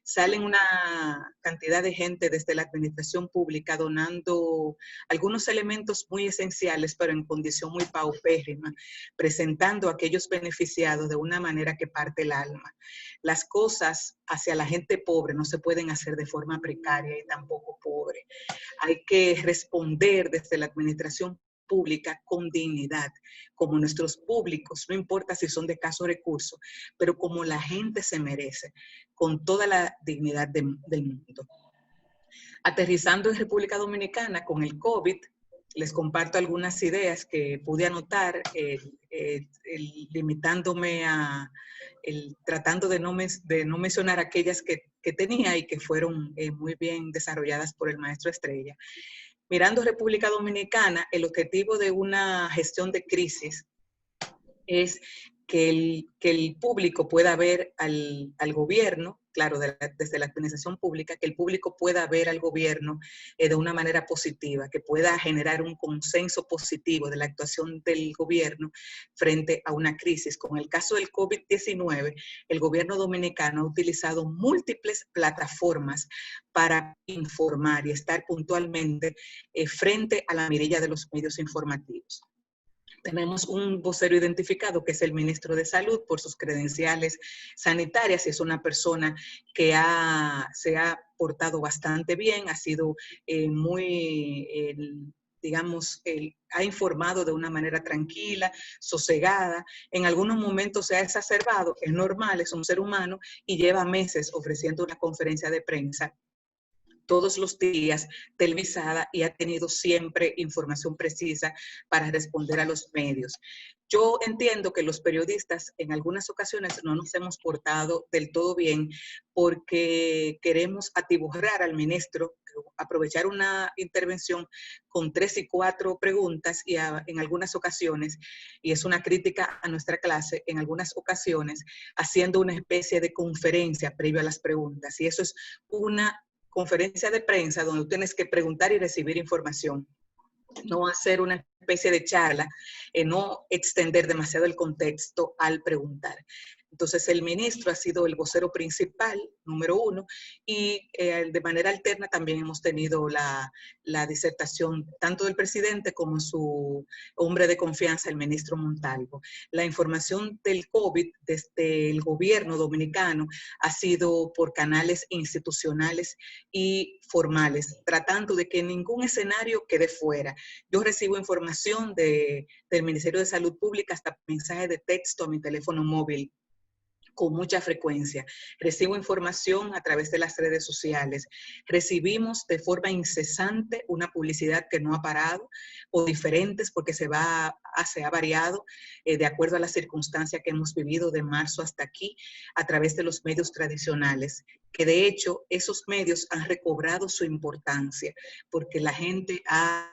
E: salen una cantidad de gente desde la administración pública donando algunos elementos muy esenciales, pero en condición muy paupérrima, presentando a aquellos beneficiados de una manera que parte el alma. Las cosas hacia la gente pobre no se pueden hacer de forma precaria y tampoco pobre. Hay que responder desde la administración pública con dignidad, como nuestros públicos, no importa si son de escasos recursos, pero como la gente se merece, con toda la dignidad del mundo. Aterrizando en República Dominicana con el COVID, les comparto algunas ideas que pude anotar, limitándome a, tratando de no mencionar aquellas que tenía y que fueron muy bien desarrolladas por el maestro Estrella. Mirando República Dominicana, el objetivo de una gestión de crisis es que el público pueda ver al gobierno, claro, desde la administración pública, que el público pueda ver al gobierno de una manera positiva, que pueda generar un consenso positivo de la actuación del gobierno frente a una crisis. Con el caso del COVID-19, el gobierno dominicano ha utilizado múltiples plataformas para informar y estar puntualmente frente a la mirilla de los medios informativos. Tenemos un vocero identificado que es el ministro de Salud por sus credenciales sanitarias y es una persona que se ha portado bastante bien, ha sido ha informado de una manera tranquila, sosegada. En algunos momentos se ha exacerbado, es normal, es un ser humano y lleva meses ofreciendo una conferencia de prensa todos los días, televisada, y ha tenido siempre información precisa para responder a los medios. Yo entiendo que los periodistas en algunas ocasiones no nos hemos portado del todo bien porque queremos atiborrar al ministro, aprovechar una intervención con 3 y 4 preguntas y en algunas ocasiones, y es una crítica a nuestra clase, en algunas ocasiones haciendo una especie de conferencia previo a las preguntas, y eso es una conferencia de prensa donde tú tienes que preguntar y recibir información, no hacer una especie de charla, no extender demasiado el contexto al preguntar. Entonces el ministro ha sido el vocero principal, número 1, y de manera alterna también hemos tenido la disertación tanto del presidente como su hombre de confianza, el ministro Montalvo. La información del COVID desde el gobierno dominicano ha sido por canales institucionales y formales, tratando de que ningún escenario quede fuera. Yo recibo información del Ministerio de Salud Pública hasta mensajes de texto a mi teléfono móvil con mucha frecuencia. Recibo información a través de las redes sociales. Recibimos de forma incesante una publicidad que no ha parado o diferentes porque se ha variado de acuerdo a las circunstancias que hemos vivido de marzo hasta aquí a través de los medios tradicionales, que de hecho esos medios han recobrado su importancia porque la gente ha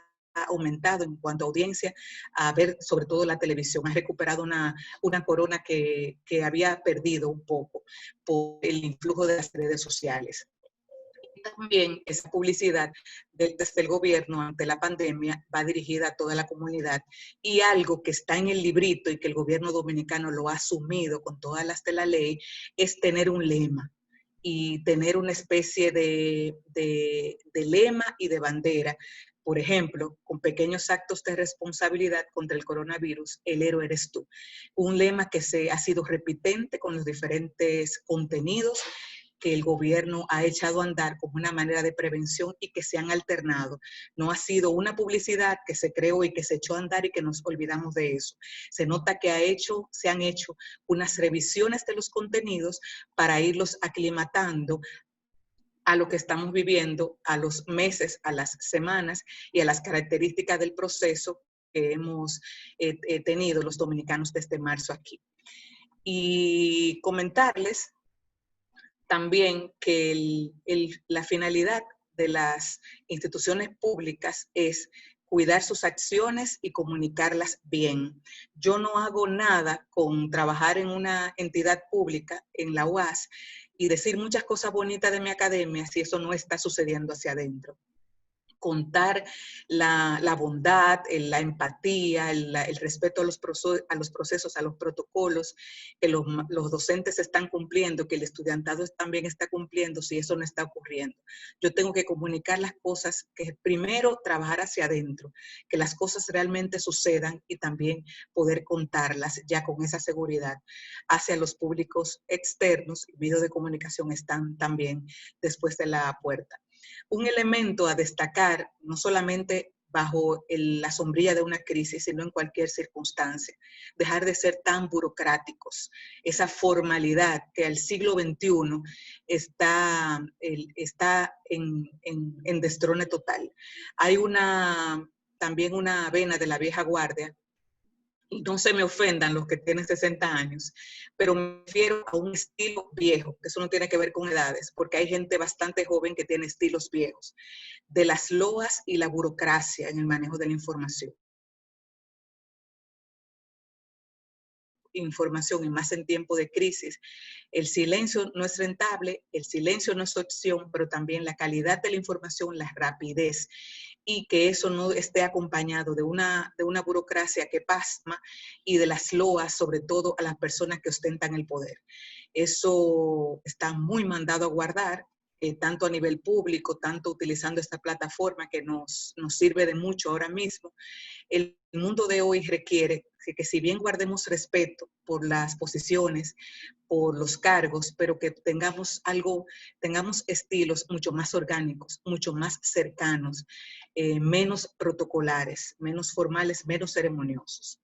E: aumentado en cuanto a audiencia a ver sobre todo la televisión, ha recuperado una corona que había perdido un poco por el influjo de las redes sociales. Y también esa publicidad desde el gobierno ante la pandemia va dirigida a toda la comunidad, y algo que está en el librito y que el gobierno dominicano lo ha asumido con todas las de la ley es tener un lema y tener una especie de lema y de bandera. Por ejemplo, con pequeños actos de responsabilidad contra el coronavirus, el héroe eres tú. Un lema que ha sido repitente con los diferentes contenidos que el gobierno ha echado a andar como una manera de prevención y que se han alternado. No ha sido una publicidad que se creó y que se echó a andar y que nos olvidamos de eso. Se nota que se han hecho unas revisiones de los contenidos para irlos aclimatando a lo que estamos viviendo, a los meses, a las semanas y a las características del proceso que hemos tenido los dominicanos desde marzo aquí. Y comentarles también que la finalidad de las instituciones públicas es cuidar sus acciones y comunicarlas bien. Yo no hago nada con trabajar en una entidad pública, en la UAS, y decir muchas cosas bonitas de mi academia si eso no está sucediendo hacia adentro. Contar la bondad, la empatía, el respeto a los procesos, a los protocolos que los docentes están cumpliendo, que el estudiantado también está cumpliendo, si eso no está ocurriendo. Yo tengo que comunicar las cosas, que primero trabajar hacia adentro, que las cosas realmente sucedan y también poder contarlas ya con esa seguridad hacia los públicos externos. Medios de comunicación están también después de la puerta. Un elemento a destacar, no solamente bajo la sombrilla de una crisis, sino en cualquier circunstancia, dejar de ser tan burocráticos. Esa formalidad que al siglo XXI está en destrone total. Hay también una vena de la vieja guardia, y no se me ofendan los que tienen 60 años, pero me refiero a un estilo viejo, que eso no tiene que ver con edades, porque hay gente bastante joven que tiene estilos viejos, de las loas y la burocracia en el manejo de la información. Información y más en tiempo de crisis. El silencio no es rentable, el silencio no es opción, pero también la calidad de la información, la rapidez, y que eso no esté acompañado de una burocracia que pasma y de las loas, sobre todo a las personas que ostentan el poder. Eso está muy mandado a guardar, tanto a nivel público, tanto utilizando esta plataforma que nos sirve de mucho ahora mismo. El mundo de hoy requiere que si bien guardemos respeto por las posiciones, por los cargos, pero que tengamos estilos mucho más orgánicos, mucho más cercanos, menos protocolares, menos formales, menos ceremoniosos.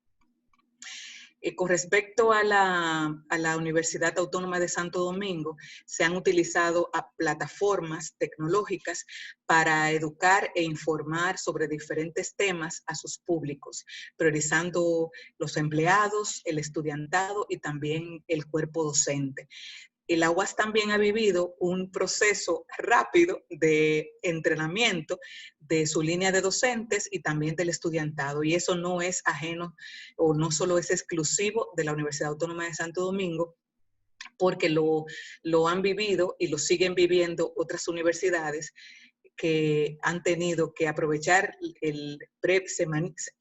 E: Con respecto a la Universidad Autónoma de Santo Domingo, se han utilizado plataformas tecnológicas para educar e informar sobre diferentes temas a sus públicos, priorizando los empleados, el estudiantado y también el cuerpo docente. La UAS también ha vivido un proceso rápido de entrenamiento de su línea de docentes y también del estudiantado, y eso no es ajeno o no solo es exclusivo de la Universidad Autónoma de Santo Domingo, porque lo han vivido y lo siguen viviendo otras universidades que han tenido que aprovechar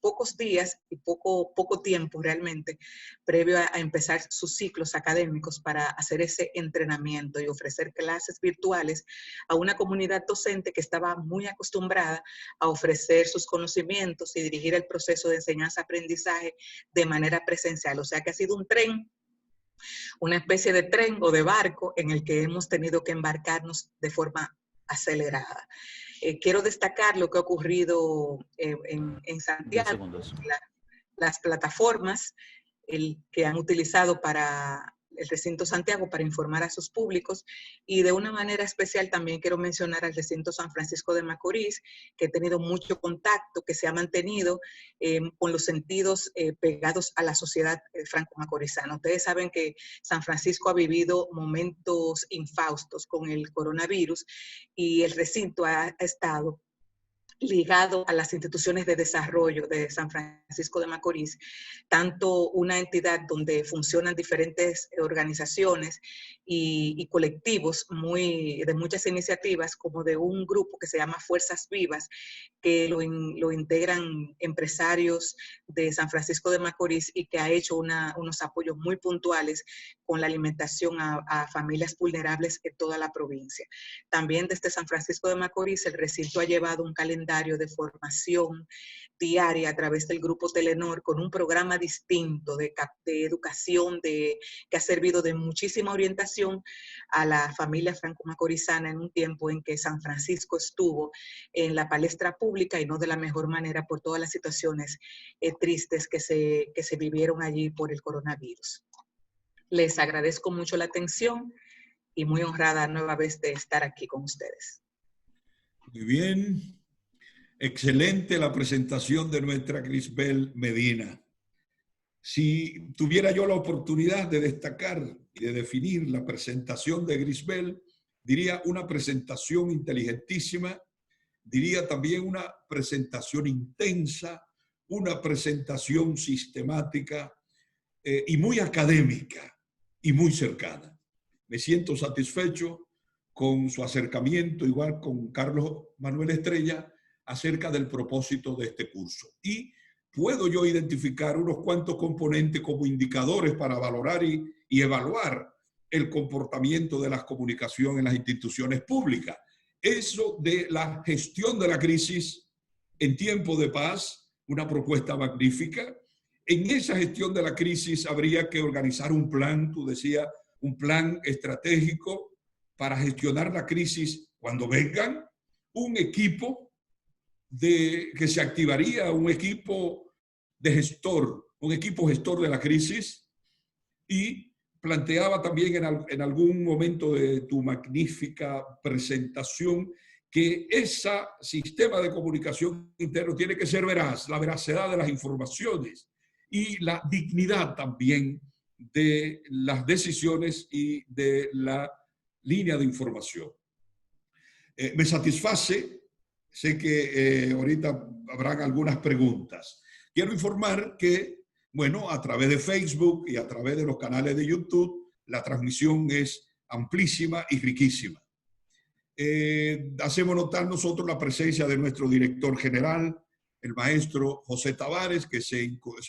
E: pocos días y poco tiempo realmente previo a empezar sus ciclos académicos para hacer ese entrenamiento y ofrecer clases virtuales a una comunidad docente que estaba muy acostumbrada a ofrecer sus conocimientos y dirigir el proceso de enseñanza-aprendizaje de manera presencial. O sea que ha sido un tren, una especie de tren o de barco en el que hemos tenido que embarcarnos de forma acelerada. Quiero destacar lo que ha ocurrido en Santiago, las plataformas que han utilizado para el recinto Santiago para informar a sus públicos, y de una manera especial también quiero mencionar al recinto San Francisco de Macorís, que he tenido mucho contacto, que se ha mantenido con los sentidos pegados a la sociedad franco-macorizana. Ustedes saben que San Francisco ha vivido momentos infaustos con el coronavirus y el recinto ha estado ligado a las instituciones de desarrollo de San Francisco de Macorís, tanto una entidad donde funcionan diferentes organizaciones y colectivos de muchas iniciativas, como de un grupo que se llama Fuerzas Vivas, que lo integran empresarios de San Francisco de Macorís y que ha hecho unos apoyos muy puntuales con la alimentación a familias vulnerables en toda la provincia. También desde San Francisco de Macorís el recinto ha llevado un calendario calendario de formación diaria a través del Grupo Telenor con un programa distinto de educación que ha servido de muchísima orientación a la familia franco-macorizana en un tiempo en que San Francisco estuvo en la palestra pública y no de la mejor manera por todas las situaciones tristes que se vivieron allí por el coronavirus. Les agradezco mucho la atención y muy honrada nueva vez de estar aquí con ustedes.
C: Muy bien. Excelente la presentación de nuestra Grisbel Medina. Si tuviera yo la oportunidad de destacar y de definir la presentación de Grisbel, diría una presentación inteligentísima, diría también una presentación intensa, una presentación sistemática y muy académica y muy cercana. Me siento satisfecho con su acercamiento, igual con Carlos Manuel Estrella, acerca del propósito de este curso. Y puedo yo identificar unos cuantos componentes como indicadores para valorar y evaluar el comportamiento de las comunicaciones en las instituciones públicas. Eso de la gestión de la crisis en tiempo de paz, una propuesta magnífica. En esa gestión de la crisis habría que organizar un plan, tú decías, un plan estratégico para gestionar la crisis cuando vengan, un equipo que se activaría, un equipo de gestor, un equipo gestor de la crisis, y planteaba también en algún momento de tu magnífica presentación que ese sistema de comunicación interno tiene que ser veraz, la veracidad de las informaciones y la dignidad también de las decisiones y de la línea de información. Me satisface. Sé que ahorita habrán algunas preguntas. Quiero informar que, bueno, a través de Facebook y a través de los canales de YouTube, la transmisión es amplísima y riquísima. Hacemos notar nosotros la presencia de nuestro director general, el maestro José Tavares, que se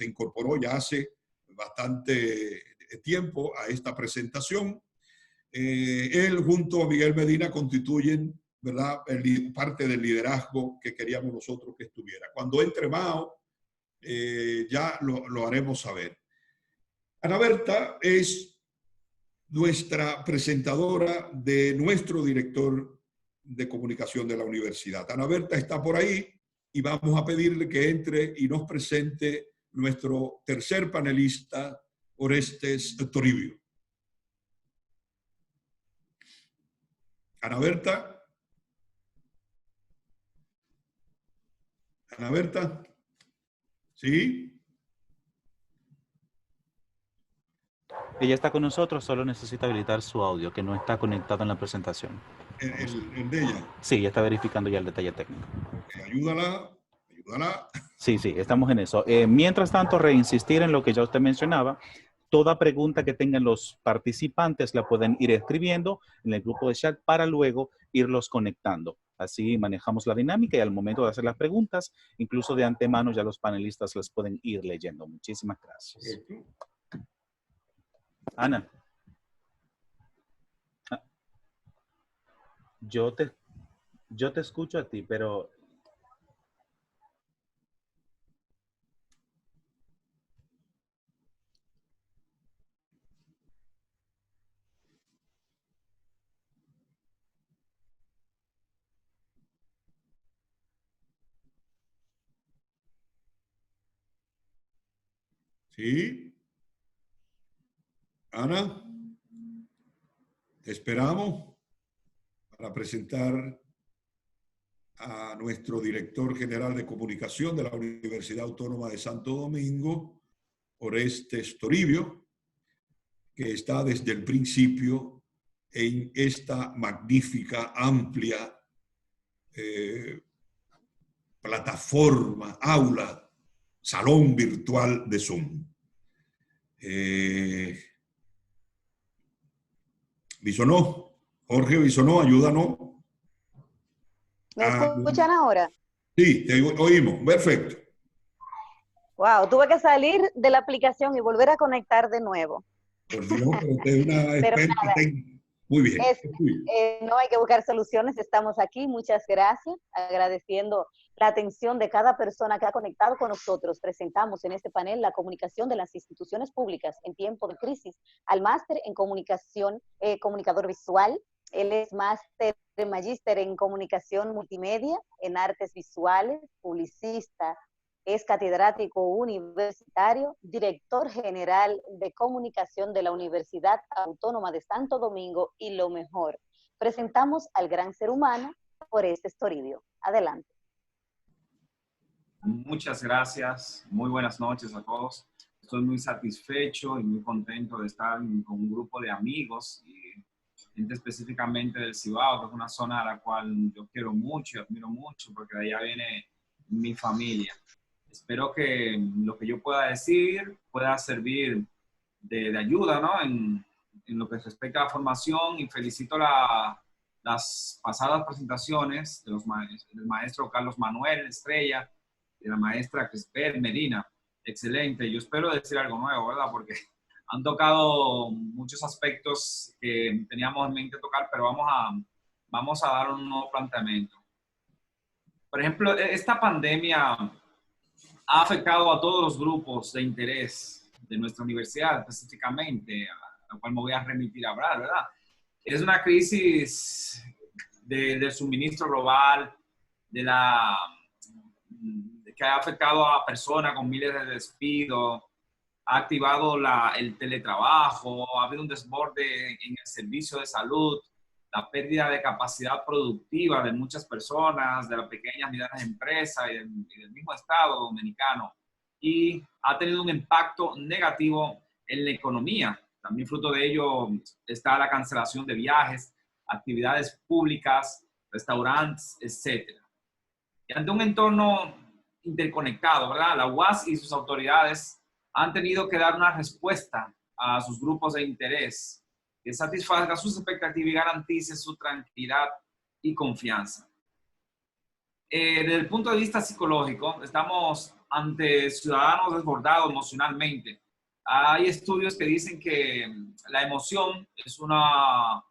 C: incorporó ya hace bastante tiempo a esta presentación. Él junto a Miguel Medina constituyen, ¿verdad?, parte del liderazgo que queríamos nosotros que estuviera. Cuando entre Mao, ya lo haremos saber. Ana Berta es nuestra presentadora de nuestro director de comunicación de la universidad. Ana Berta está por ahí y vamos a pedirle que entre y nos presente nuestro tercer panelista, Orestes Toribio. Ana Berta. Ana Berta. ¿Sí?
F: Ella está con nosotros, solo necesita habilitar su audio, que no está conectado en la presentación.
C: ¿El de ella?
F: Sí, ella está verificando ya el detalle técnico.
C: Ayúdala, ayúdala.
F: Sí, estamos en eso. Mientras tanto, reinsistir en lo que ya usted mencionaba. Toda pregunta que tengan los participantes la pueden ir escribiendo en el grupo de chat para luego irlos conectando. Así manejamos la dinámica y al momento de hacer las preguntas, incluso de antemano ya los panelistas las pueden ir leyendo. Muchísimas gracias. Ana. Yo te escucho a ti, pero...
C: ¿Sí? Ana, te esperamos para presentar a nuestro director general de comunicación de la Universidad Autónoma de Santo Domingo, Orestes Toribio, que está desde el principio en esta magnífica, amplia plataforma, aula, salón virtual de Zoom. Bisonó, Jorge Bisonó, ayúdanos.
G: ¿Me escuchan ahora?
C: Sí, te oímos, perfecto.
G: Wow, tuve que salir de la aplicación y volver a conectar de nuevo.
C: Por Dios, pero usted es una experta técnica. Muy bien.
G: No hay que buscar soluciones, estamos aquí. Muchas gracias, agradeciendo la atención de cada persona que ha conectado con nosotros. Presentamos en este panel la comunicación de las instituciones públicas en tiempo de crisis al máster en comunicación, comunicador visual. Él es magíster en comunicación multimedia, en artes visuales, publicista, es catedrático universitario, director general de comunicación de la Universidad Autónoma de Santo Domingo y lo mejor. Presentamos al gran ser humano por este Toribio. Adelante.
H: Muchas gracias, muy buenas noches a todos. Estoy muy satisfecho y muy contento de estar con un grupo de amigos y gente específicamente del Cibao, que es una zona a la cual yo quiero mucho y admiro mucho porque de allá viene mi familia. Espero que lo que yo pueda decir pueda servir de ayuda, ¿no? En lo que respecta a la formación, y felicito las pasadas presentaciones del maestro Carlos Manuel Estrella y de la maestra Crisper Medina. Excelente. Yo espero decir algo nuevo, ¿verdad? Porque han tocado muchos aspectos que teníamos en mente tocar, pero vamos a dar un nuevo planteamiento. Por ejemplo, esta pandemia ha afectado a todos los grupos de interés de nuestra universidad, específicamente, a la cual me voy a remitir a hablar, ¿verdad? Es una crisis del suministro global, que ha afectado a personas con miles de despidos, ha activado el teletrabajo, ha habido un desborde en el servicio de salud, la pérdida de capacidad productiva de muchas personas, de las pequeñas y medianas empresas y del mismo Estado dominicano. Y ha tenido un impacto negativo en la economía. También fruto de ello está la cancelación de viajes, actividades públicas, restaurantes, etc. Y ante un entorno interconectado, ¿verdad? La UAS y sus autoridades han tenido que dar una respuesta a sus grupos de interés que satisfaga sus expectativas y garantice su tranquilidad y confianza. Desde el punto de vista psicológico, estamos ante ciudadanos desbordados emocionalmente. Hay estudios que dicen que la emoción es una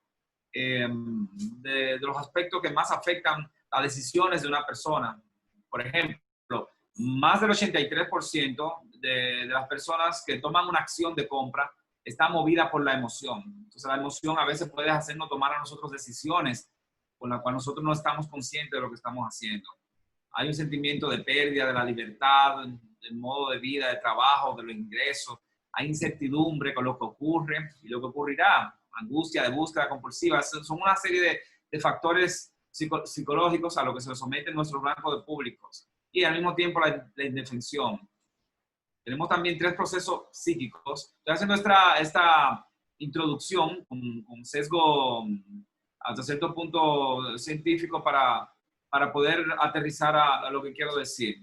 H: de los aspectos que más afectan las decisiones de una persona. Por ejemplo, más del 83% de las personas que toman una acción de compra está movida por la emoción. Entonces la emoción a veces puede hacernos tomar a nosotros decisiones con las cuales nosotros no estamos conscientes de lo que estamos haciendo. Hay un sentimiento de pérdida de la libertad, del modo de vida, de trabajo, de los ingresos. Hay incertidumbre con lo que ocurre y lo que ocurrirá. Angustia de búsqueda compulsiva. Son una serie de factores psicológicos a los que se someten nuestros blancos de públicos. Y al mismo tiempo la indefensión. Tenemos también 3 procesos psíquicos. Estoy haciendo esta introducción con sesgo hasta cierto punto científico para poder aterrizar a lo que quiero decir.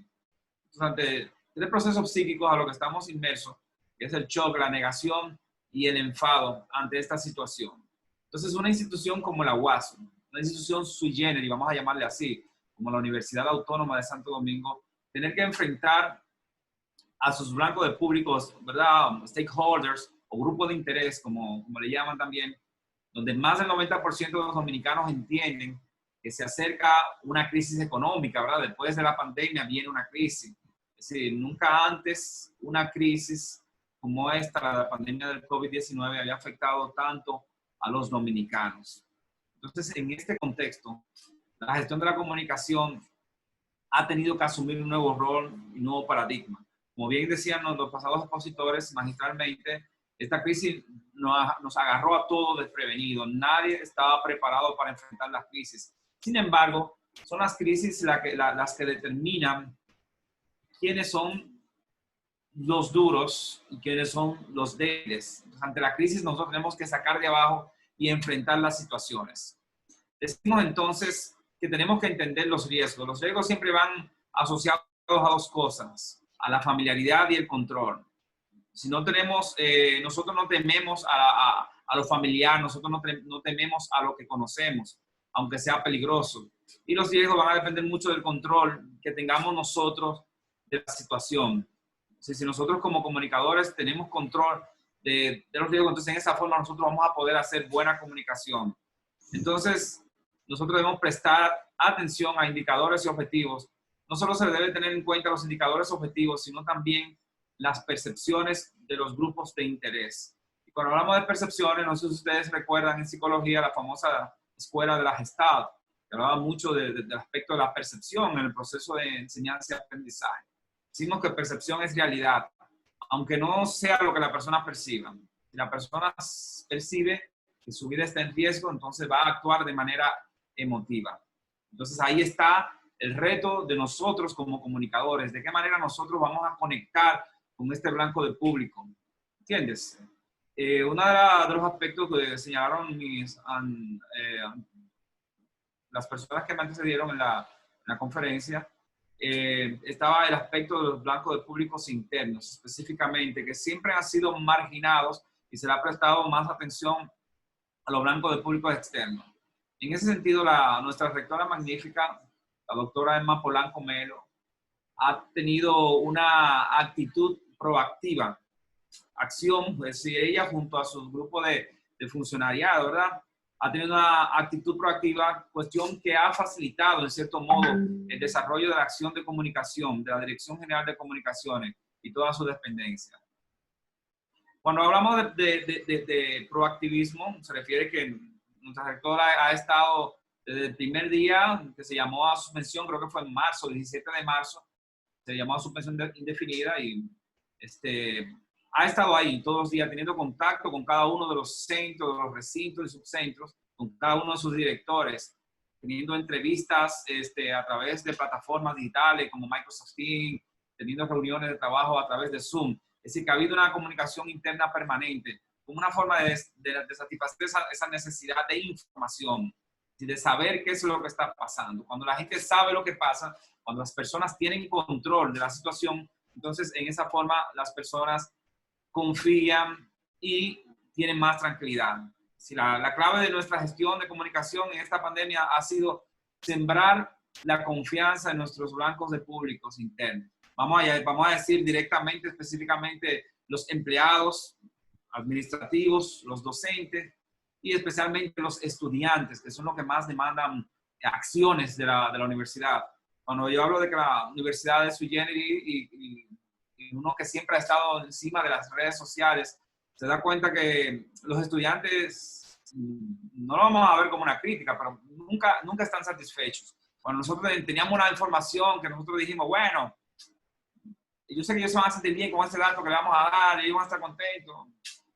H: Entonces, ante 3 procesos psíquicos a los que estamos inmersos, que es el shock, la negación y el enfado ante esta situación. Entonces, una institución como la UAS, una institución sui generis, vamos a llamarle así, como la Universidad Autónoma de Santo Domingo, tener que enfrentar a sus blancos de públicos, ¿verdad? Stakeholders o grupos de interés, como le llaman también, donde más del 90% de los dominicanos entienden que se acerca una crisis económica, ¿verdad? Después de la pandemia viene una crisis. Es decir, nunca antes una crisis como esta, la pandemia del COVID-19, había afectado tanto a los dominicanos. Entonces, en este contexto, la gestión de la comunicación ha tenido que asumir un nuevo rol y un nuevo paradigma. Como bien decían los pasados expositores magistralmente, esta crisis nos agarró a todos desprevenidos. Nadie estaba preparado para enfrentar las crisis. Sin embargo, son las crisis las que determinan quiénes son los duros y quiénes son los débiles. Entonces, ante la crisis nosotros tenemos que sacar de abajo y enfrentar las situaciones. Decimos entonces que tenemos que entender los riesgos. Los riesgos siempre van asociados a 2 cosas, a la familiaridad y el control. Si no tenemos, nosotros no tememos a lo familiar, nosotros no tememos a lo que conocemos, aunque sea peligroso. Y los riesgos van a depender mucho del control que tengamos nosotros de la situación. Si nosotros como comunicadores tenemos control de los riesgos. Entonces, en esa forma nosotros vamos a poder hacer buena comunicación. Entonces, nosotros debemos prestar atención a indicadores y objetivos. No solo se debe tener en cuenta los indicadores objetivos, sino también las percepciones de los grupos de interés. Y cuando hablamos de percepciones, no sé si ustedes recuerdan en psicología la famosa escuela de la Gestalt, que hablaba mucho del aspecto de la percepción en el proceso de enseñanza y aprendizaje. Decimos que percepción es realidad, aunque no sea lo que la persona perciba. Si la persona percibe que su vida está en riesgo, entonces va a actuar de manera emotiva. Entonces ahí está el reto de nosotros como comunicadores, de qué manera nosotros vamos a conectar con este blanco de público. ¿Entiendes? Uno de los aspectos que señalaron las personas que me antecedieron en la conferencia, estaba el aspecto de los blancos de públicos internos, específicamente, que siempre han sido marginados y se le ha prestado más atención a los blancos de públicos externos. En ese sentido, nuestra rectora magnífica, la doctora Emma Polanco Melo, ha tenido una actitud proactiva, acción, pues si ella junto a su grupo de funcionariado, ¿verdad? Ha tenido una actitud proactiva, cuestión que ha facilitado, en cierto modo, el desarrollo de la acción de comunicación, de la Dirección General de Comunicaciones y toda su dependencia. Cuando hablamos de proactivismo, se refiere que nuestra rectora ha estado desde el primer día que se llamó a suspensión, creo que fue en marzo, 17 de marzo, se llamó a suspensión indefinida y ha estado ahí todos los días teniendo contacto con cada uno de los centros, de los recintos y subcentros, con cada uno de sus directores, teniendo entrevistas a través de plataformas digitales como Microsoft Teams, teniendo reuniones de trabajo a través de Zoom. Es decir, que ha habido una comunicación interna permanente, como una forma de satisfacer esa necesidad de información, de saber qué es lo que está pasando. Cuando la gente sabe lo que pasa, cuando las personas tienen control de la situación, entonces en esa forma las personas confían y tienen más tranquilidad. Si la clave de nuestra gestión de comunicación en esta pandemia ha sido sembrar la confianza en nuestros blancos de públicos internos. Vamos a decir directamente, específicamente, los empleados administrativos, los docentes y especialmente los estudiantes, que son los que más demandan acciones de la universidad. Cuando yo hablo de que la universidad es sui generis y uno que siempre ha estado encima de las redes sociales, se da cuenta que los estudiantes no lo vamos a ver como una crítica, pero nunca están satisfechos. Cuando nosotros teníamos una información que nosotros dijimos, bueno, yo sé que ellos se van a sentir bien con este dato que le vamos a dar, ellos van a estar contentos.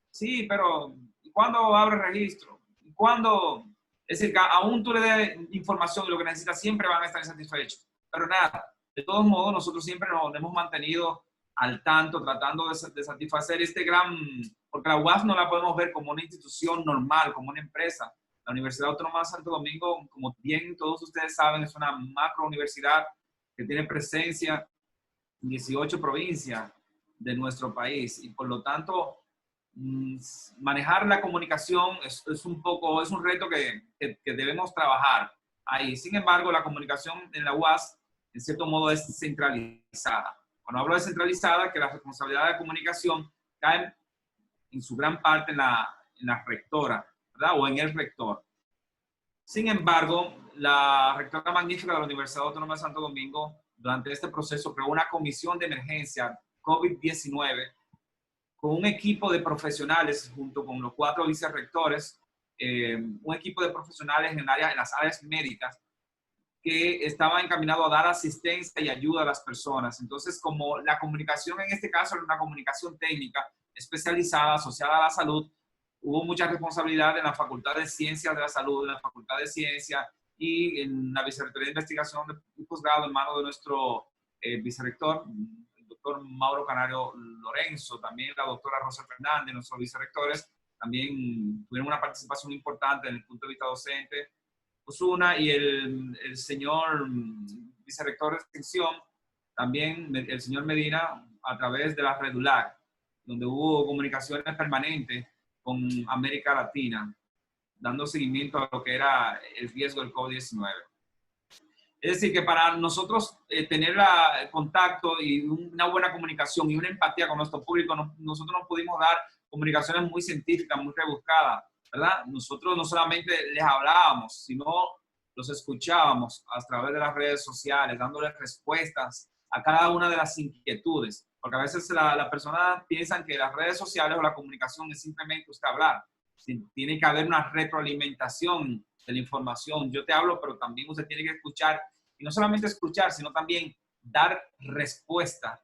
H: Sí, pero ¿y cuándo abre registro? ¿Y cuándo? Es decir, que aún tú le des información de lo que necesitas, siempre van a estar insatisfechos. Pero nada, de todos modos, nosotros siempre nos hemos mantenido al tanto, tratando de satisfacer porque la UAS no la podemos ver como una institución normal, como una empresa. La Universidad Autónoma de Santo Domingo, como bien todos ustedes saben, es una macro universidad que tiene presencia en 18 provincias de nuestro país y por lo tanto manejar la comunicación es un reto que debemos trabajar ahí. Sin embargo, la comunicación en la UAS en cierto modo es centralizada. Cuando hablo de centralizada, que la responsabilidad de comunicación cae en su gran parte en la rectora, ¿verdad? O en el rector. Sin embargo, la rectora magnífica de la Universidad Autónoma de Santo Domingo, durante este proceso, creó una comisión de emergencia COVID-19 con un equipo de profesionales, junto con los 4 vicerrectores, un equipo de profesionales en las áreas médicas, que estaba encaminado a dar asistencia y ayuda a las personas. Entonces, como la comunicación en este caso era una comunicación técnica especializada, asociada a la salud, hubo mucha responsabilidad en la Facultad de Ciencias de la Salud, en la Facultad de Ciencias y en la Vicerrectoría de Investigación de posgrado en manos de nuestro vicerrector, el doctor Mauro Canario Lorenzo, también la doctora Rosa Fernández, nuestros vicerrectores, también tuvieron una participación importante en el punto de vista docente. Osuna y el señor vicerrector de extensión, también el señor Medina, a través de la Redulac, donde hubo comunicaciones permanentes con América Latina, dando seguimiento a lo que era el riesgo del COVID-19. Es decir, que para nosotros tener contacto y una buena comunicación y una empatía con nuestro público, nosotros nos pudimos dar comunicaciones muy científicas, muy rebuscadas, ¿verdad? Nosotros no solamente les hablábamos, sino los escuchábamos a través de las redes sociales, dándoles respuestas a cada una de las inquietudes. Porque a veces las personas piensan que las redes sociales o la comunicación es simplemente usted hablar. Tiene que haber una retroalimentación de la información. Yo te hablo, pero también usted tiene que escuchar. Y no solamente escuchar, sino también dar respuesta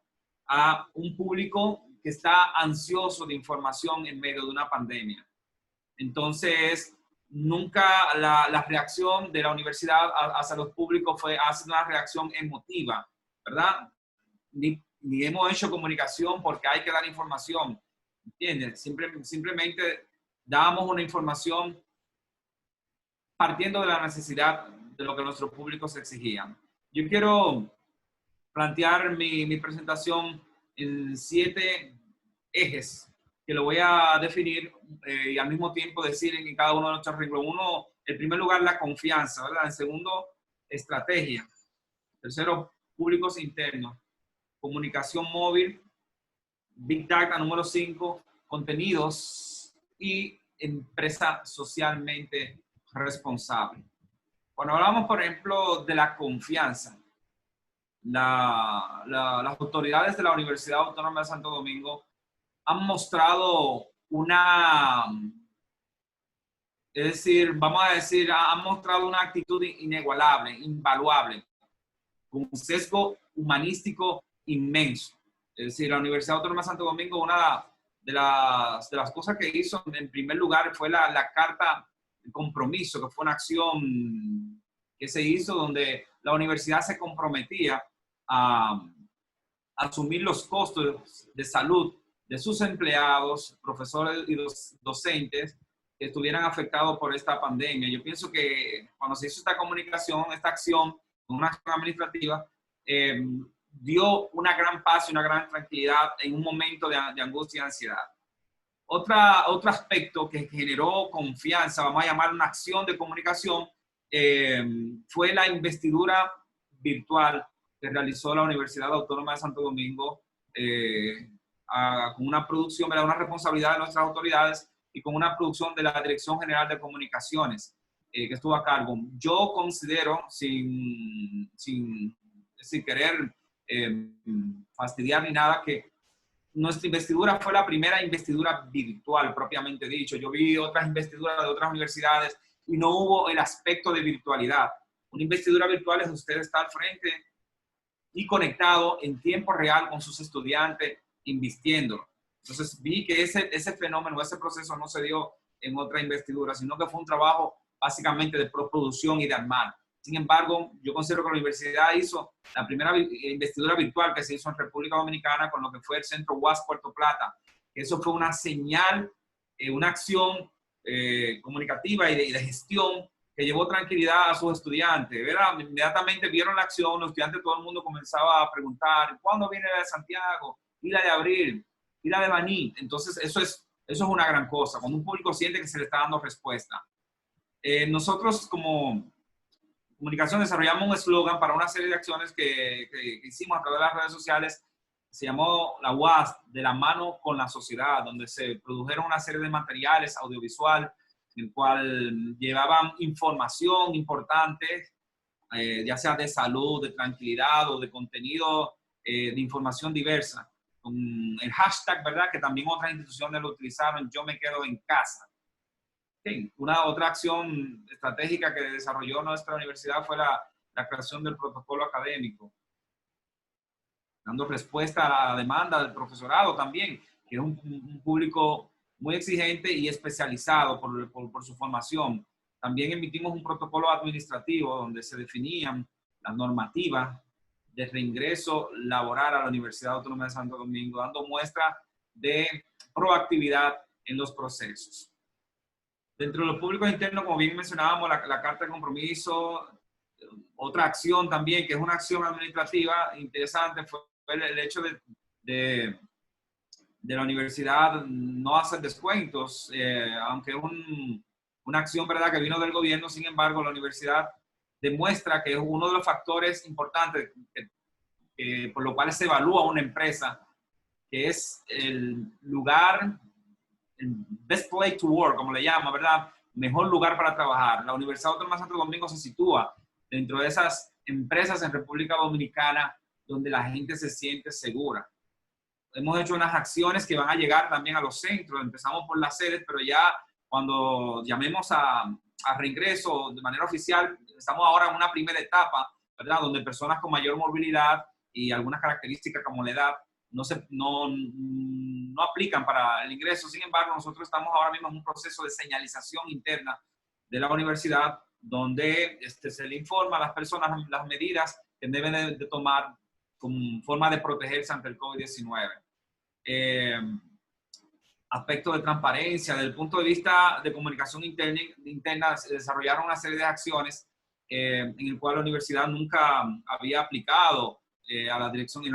H: a un público que está ansioso de información en medio de una pandemia. Entonces, nunca la reacción de la universidad hacia los públicos fue hacia una reacción emotiva, ¿verdad? Ni hemos hecho comunicación porque hay que dar información, ¿entiendes? Simplemente dábamos una información partiendo de la necesidad de lo que nuestros públicos exigían. Yo quiero plantear mi presentación en 7 ejes que lo voy a definir y al mismo tiempo decir en cada uno de nuestros arreglos. Uno, en primer lugar, la confianza, ¿verdad? En segundo, estrategia. Tercero, públicos internos. Comunicación móvil. Big Data, número 5. Contenidos y empresa socialmente responsable. Cuando hablamos, por ejemplo, de la confianza, las autoridades de la Universidad Autónoma de Santo Domingo han mostrado han mostrado una actitud inigualable, invaluable, con un sesgo humanístico inmenso. Es decir, la Universidad Autónoma de Santo Domingo, una de las cosas que hizo en primer lugar fue la carta de compromiso, que fue una acción que se hizo donde la universidad se comprometía a asumir los costos de salud de sus empleados, profesores y docentes que estuvieran afectados por esta pandemia. Yo pienso que cuando se hizo esta comunicación, esta acción, una acción administrativa, dio una gran paz y una gran tranquilidad en un momento de angustia y ansiedad. Otro aspecto que generó confianza, vamos a llamar una acción de comunicación, fue la investidura virtual que realizó la Universidad Autónoma de Santo Domingo con una producción, una responsabilidad de nuestras autoridades y con una producción de la Dirección General de Comunicaciones que estuvo a cargo. Yo considero, sin querer fastidiar ni nada, que nuestra investidura fue la primera investidura virtual, propiamente dicho. Yo vi otras investiduras de otras universidades y no hubo el aspecto de virtualidad. Una investidura virtual es usted estar al frente y conectado en tiempo real con sus estudiantes, invirtiendo. Entonces vi que ese fenómeno, ese proceso no se dio en otra investidura, sino que fue un trabajo básicamente de producción y de armar. Sin embargo, yo considero que la universidad hizo la primera investidura virtual que se hizo en República Dominicana con lo que fue el Centro UAS Puerto Plata. Eso fue una señal, una acción comunicativa y de gestión que llevó tranquilidad a sus estudiantes, ¿verdad? Inmediatamente vieron la acción, los estudiantes, todo el mundo comenzaba a preguntar, ¿cuándo viene la de Santiago? ¿Y la de Abril? ¿Y la de Baní? Entonces, eso es una gran cosa, cuando un público siente que se le está dando respuesta. Nosotros, como comunicación, desarrollamos un eslogan para una serie de acciones que hicimos a través de las redes sociales. Se llamó la UAS, de la mano con la sociedad, donde se produjeron una serie de materiales audiovisual en el cual llevaban información importante, ya sea de salud, de tranquilidad o de contenido de información diversa. Con el hashtag, ¿verdad? Que también otras instituciones lo utilizaron, yo me quedo en casa. Sí, otra acción estratégica que desarrolló nuestra universidad fue la creación del protocolo académico, dando respuesta a la demanda del profesorado también, que es un público muy exigente y especializado por su formación. También emitimos un protocolo administrativo donde se definían las normativas de reingreso laboral a la Universidad Autónoma de Santo Domingo, dando muestra de proactividad en los procesos. Dentro de los públicos internos, como bien mencionábamos, la carta de compromiso, otra acción también, que es una acción administrativa interesante, fue el hecho de la universidad no hacer descuentos, aunque es una acción, ¿verdad?, que vino del gobierno. Sin embargo, la universidad demuestra que es uno de los factores importantes por lo cual se evalúa una empresa, que es el lugar best place to work, como le llama, ¿verdad? Mejor lugar para trabajar. La Universidad Autónoma de Santo Domingo se sitúa dentro de esas empresas en República Dominicana donde la gente se siente segura. Hemos hecho unas acciones que van a llegar también a los centros. Empezamos por las sedes, pero ya cuando llamemos a reingreso de manera oficial, estamos ahora en una primera etapa, ¿verdad? Donde personas con mayor movilidad y algunas características como la edad no aplican para el ingreso. Sin embargo, nosotros estamos ahora mismo en un proceso de señalización interna de la universidad donde se le informa a las personas las medidas que deben de tomar como forma de protegerse ante el COVID-19. Aspecto de transparencia, desde el punto de vista de comunicación interna se desarrollaron una serie de acciones en el cual la universidad nunca había aplicado a la dirección,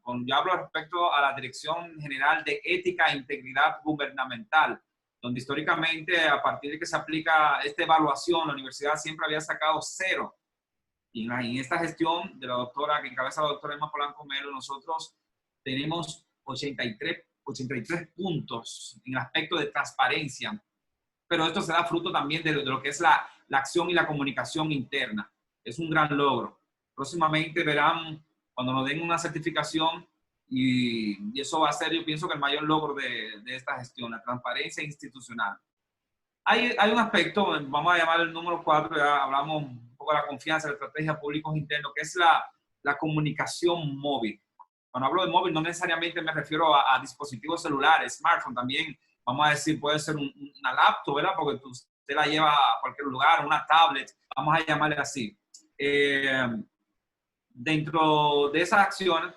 H: cuando yo hablo respecto a la Dirección General de Ética e Integridad Gubernamental, donde históricamente a partir de que se aplica esta evaluación, la universidad siempre había sacado 0. Y en esta gestión de la doctora, que encabeza la doctora Emma Polanco Melo, nosotros tenemos 83 puntos en el aspecto de transparencia. Pero esto se da fruto también de lo que es la acción y la comunicación interna. Es un gran logro. Próximamente verán, cuando nos den una certificación, y eso va a ser, yo pienso, que el mayor logro de esta gestión, la transparencia institucional. Hay un aspecto, vamos a llamar el número 4, ya hablamos un poco de la confianza, la estrategia públicos internos, que es la comunicación móvil. Cuando hablo de móvil, no necesariamente me refiero a dispositivos celulares, smartphone, también, vamos a decir, puede ser una laptop, ¿verdad? Porque usted la lleva a cualquier lugar, una tablet, vamos a llamarle así. Dentro de esas acciones,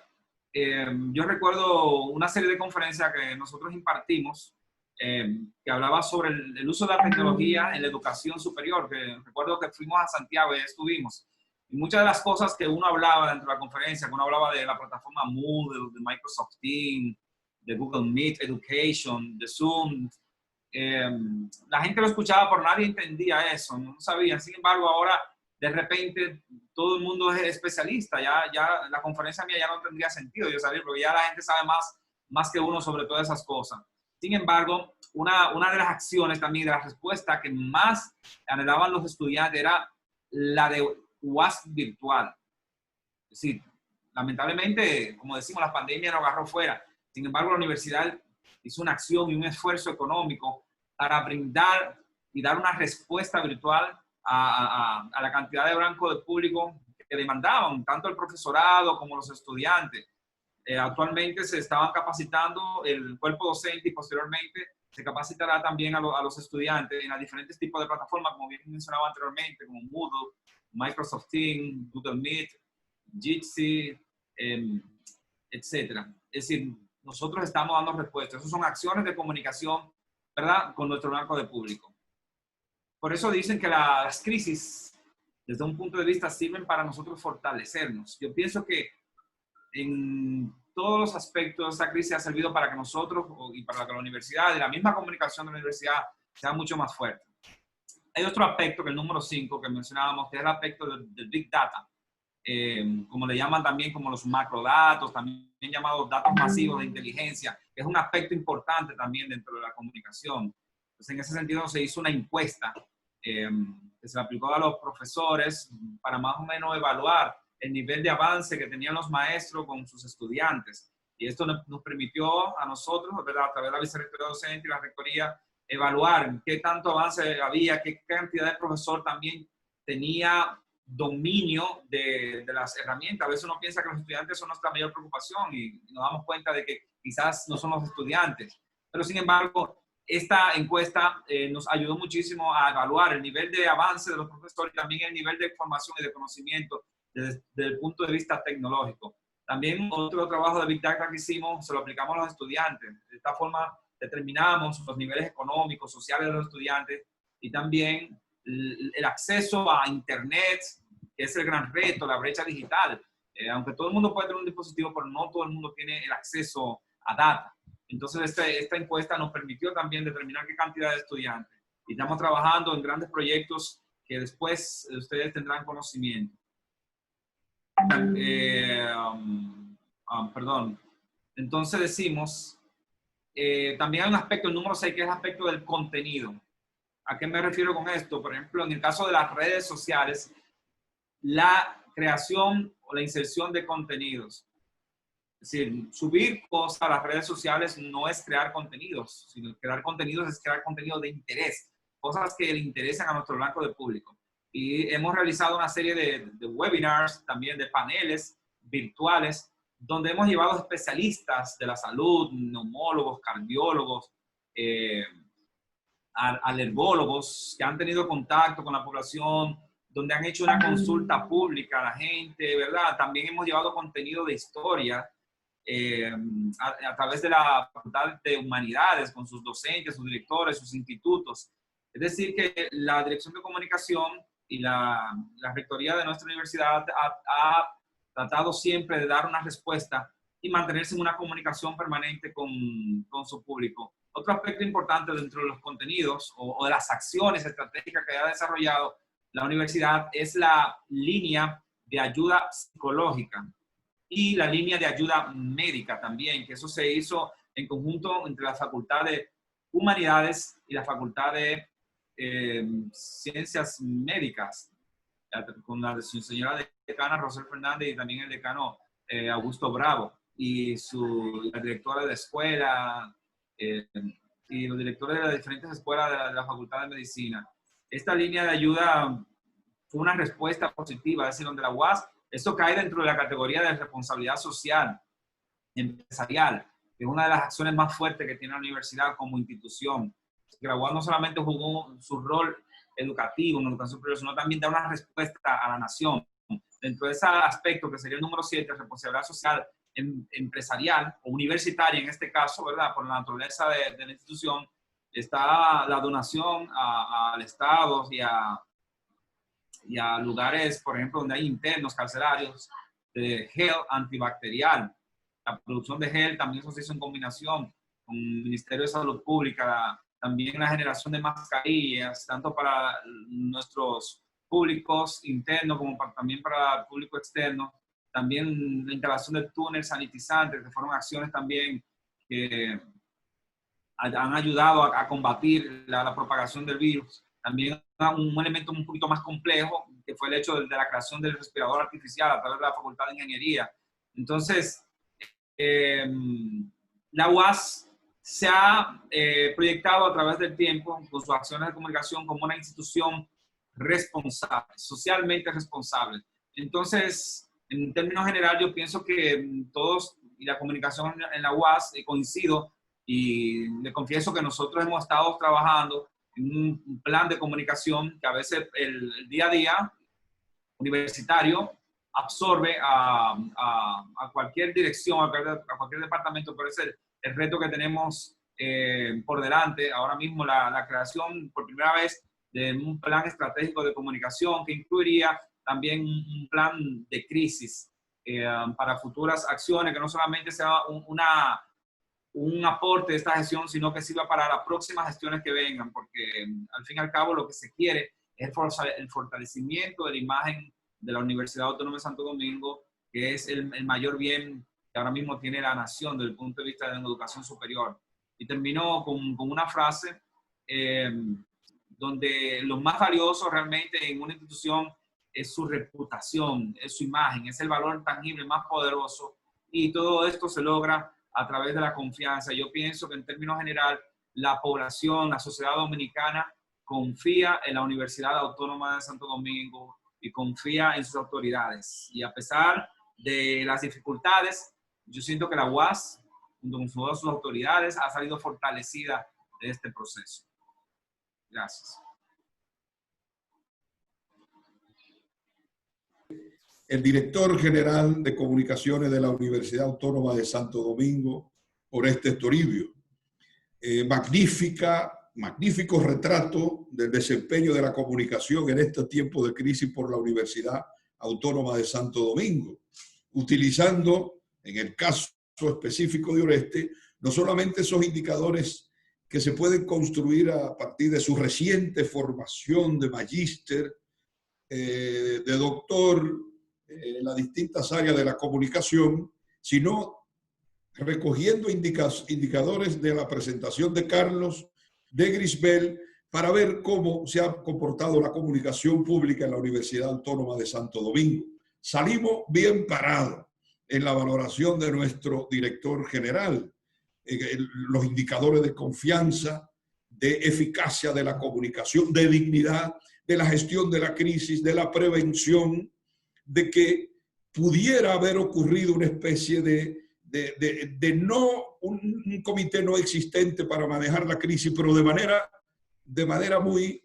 H: yo recuerdo una serie de conferencias que nosotros impartimos que hablaba sobre el uso de la tecnología en la educación superior, que recuerdo que fuimos a Santiago y estuvimos. Y muchas de las cosas que uno hablaba dentro de la conferencia, que uno hablaba de la plataforma Moodle, de Microsoft Teams, de Google Meet Education, de Zoom, la gente lo escuchaba, pero nadie entendía eso, no sabían. Sin embargo, ahora de repente todo el mundo es especialista, ya la conferencia mía ya no tendría sentido yo salir, porque ya la gente sabe más que uno sobre todas esas cosas. Sin embargo, una de las acciones también, de la respuesta que más anhelaban los estudiantes era la de UAS virtual. Es decir, lamentablemente, como decimos, la pandemia nos agarró fuera. Sin embargo, la universidad hizo una acción y un esfuerzo económico para brindar y dar una respuesta virtual a la cantidad de blanco de público que demandaban, tanto el profesorado como los estudiantes. Actualmente se estaban capacitando el cuerpo docente y posteriormente se capacitará también a los estudiantes en los diferentes tipos de plataformas, como bien mencionaba anteriormente, como Moodle, Microsoft Teams, Google Meet, Jitsi, etc. Es decir, nosotros estamos dando respuestas. Esas son acciones de comunicación, ¿verdad?, con nuestro blanco de público. Por eso dicen que las crisis, desde un punto de vista, sirven para nosotros fortalecernos. Yo pienso que en todos los aspectos esta crisis ha servido para que nosotros y para que la universidad y la misma comunicación de la universidad sea mucho más fuerte. Hay otro aspecto, que el número 5 que mencionábamos, que es el aspecto del Big Data, como le llaman también como los macrodatos, también llamados datos masivos de inteligencia, que es un aspecto importante también dentro de la comunicación. Entonces, en ese sentido se hizo una encuesta que se aplicó a los profesores para más o menos evaluar el nivel de avance que tenían los maestros con sus estudiantes. Y esto nos permitió a nosotros, ¿verdad?, a través de la vicerrectoría docente y la rectoría, evaluar qué tanto avance había, qué cantidad de profesor también tenía dominio de las herramientas. A veces uno piensa que los estudiantes son nuestra mayor preocupación y nos damos cuenta de que quizás no son los estudiantes. Pero sin embargo, esta encuesta nos ayudó muchísimo a evaluar el nivel de avance de los profesores y también el nivel de formación y de conocimiento desde el punto de vista tecnológico. También otro trabajo de Big Data que hicimos, se lo aplicamos a los estudiantes. De esta forma determinamos los niveles económicos, sociales de los estudiantes y también el acceso a Internet, que es el gran reto, la brecha digital. Aunque todo el mundo puede tener un dispositivo, pero no todo el mundo tiene el acceso a data. Entonces, esta encuesta nos permitió también determinar qué cantidad de estudiantes. Y estamos trabajando en grandes proyectos que después ustedes tendrán conocimiento. Perdón. Entonces decimos también hay un aspecto, el número 6, que es el aspecto del contenido. ¿A qué me refiero con esto? Por ejemplo, en el caso de las redes sociales, la creación o la inserción de contenidos. Es decir, subir cosas a las redes sociales no es crear contenidos, sino crear contenidos es crear contenido de interés, cosas que le interesan a nuestro blanco de público. Y hemos realizado una serie de webinars, también de paneles virtuales, donde hemos llevado especialistas de la salud, neumólogos, cardiólogos, alergólogos que han tenido contacto con la población, donde han hecho una consulta pública a la gente, ¿verdad? También hemos llevado contenido de historia a través de la Facultad de Humanidades, con sus docentes, sus directores, sus institutos. Es decir, que la Dirección de Comunicación y la rectoría de nuestra universidad ha tratado siempre de dar una respuesta y mantenerse en una comunicación permanente con su público. Otro aspecto importante dentro de los contenidos o de las acciones estratégicas que ha desarrollado la universidad es la línea de ayuda psicológica y la línea de ayuda médica también, que eso se hizo en conjunto entre la Facultad de Humanidades y la Facultad de Ciencias Médicas, con la señora decana Rosel Fernández y también el decano Augusto Bravo, y la directora de la escuela y los directores de las diferentes escuelas de la Facultad de Medicina. Esta línea de ayuda fue una respuesta positiva, es decir, donde la UAS, esto cae dentro de la categoría de responsabilidad social, empresarial, que es una de las acciones más fuertes que tiene la universidad como institución. Que la UAS no solamente jugó su rol educativo en la educación superior, sino también da una respuesta a la nación. Dentro de ese aspecto, que sería el número 7, responsabilidad social empresarial o universitaria en este caso, ¿verdad? Por la naturaleza de la institución, está la donación al Estado y a lugares, por ejemplo, donde hay internos carcelarios, de gel antibacterial. La producción de gel también se hizo en combinación con el Ministerio de Salud Pública, también la generación de mascarillas, tanto para nuestros públicos internos como también para el público externo. También la instalación de túneles sanitizantes, que fueron acciones también que han ayudado a combatir la propagación del virus. También un elemento un poquito más complejo, que fue el hecho de la creación del respirador artificial a través de la Facultad de Ingeniería. Entonces, la UAS se ha proyectado a través del tiempo con sus acciones de comunicación como una institución responsable, socialmente responsable. Entonces, en términos generales, yo pienso que todos, y la comunicación en la UAS, coincido, y le confieso que nosotros hemos estado trabajando en un plan de comunicación que a veces el día a día universitario absorbe a cualquier dirección, a cualquier departamento, pero es el reto que tenemos por delante. Ahora mismo la creación por primera vez de un plan estratégico de comunicación que incluiría también un plan de crisis para futuras acciones, que no solamente sea un aporte de esta gestión, sino que sirva para las próximas gestiones que vengan, porque al fin y al cabo lo que se quiere es el fortalecimiento de la imagen de la Universidad Autónoma de Santo Domingo, que es el mayor bien que ahora mismo tiene la nación desde el punto de vista de la educación superior. Y termino con una frase donde lo más valioso realmente en una institución es su reputación, es su imagen, es el valor tangible más poderoso, y todo esto se logra a través de la confianza. Yo pienso que en términos general la población, la sociedad dominicana confía en la Universidad Autónoma de Santo Domingo y confía en sus autoridades. Y a pesar de las dificultades, yo siento que la UAS, junto con todas sus autoridades, ha salido fortalecida de este proceso. Gracias.
C: El director general de comunicaciones de la Universidad Autónoma de Santo Domingo, Oreste Toribio. Magnífico retrato del desempeño de la comunicación en este tiempo de crisis por la Universidad Autónoma de Santo Domingo, utilizando, en el caso específico de Oreste, no solamente esos indicadores que se pueden construir a partir de su reciente formación de magíster, de doctor, en las distintas áreas de la comunicación, sino recogiendo indicadores de la presentación de Carlos, de Grisbel, para ver cómo se ha comportado la comunicación pública en la Universidad Autónoma de Santo Domingo. Salimos bien parados en la valoración de nuestro director general, los indicadores de confianza, de eficacia de la comunicación, de dignidad, de la gestión de la crisis, de la prevención, de que pudiera haber ocurrido una especie de un comité no existente para manejar la crisis, pero de manera muy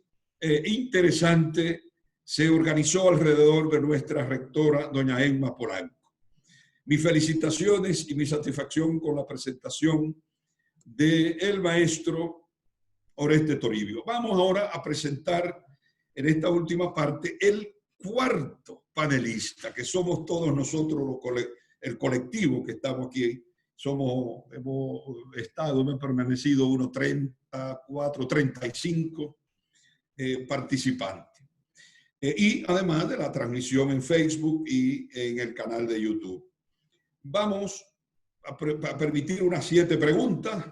C: interesante se organizó alrededor de nuestra rectora, doña Emma Polanco. Mis felicitaciones y mi satisfacción con la presentación del maestro Oreste Toribio. Vamos ahora a presentar en esta última parte el cuarto panelista, que somos todos nosotros, el colectivo que estamos aquí. Hemos permanecido unos 34, 35 participantes. Y además de la transmisión en Facebook y en el canal de YouTube. Vamos a permitir unas 7 preguntas.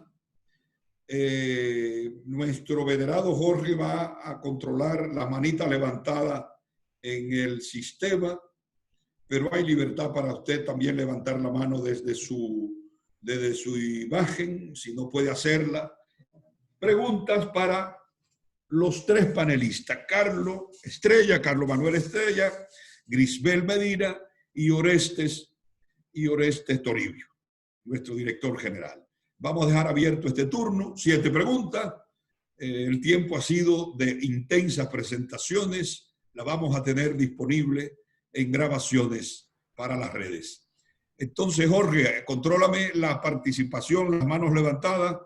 C: Nuestro venerado Jorge va a controlar la manita levantada en el sistema, pero hay libertad para usted también levantar la mano desde su imagen, si no puede hacerla. Preguntas para los 3 panelistas, Carlos Manuel Estrella, Grisbel Medina y Orestes Toribio, nuestro director general. Vamos a dejar abierto este turno, 7 preguntas. El tiempo ha sido de intensas presentaciones. La vamos a tener disponible en grabaciones para las redes. Entonces, Jorge, contrólame la participación, las manos levantadas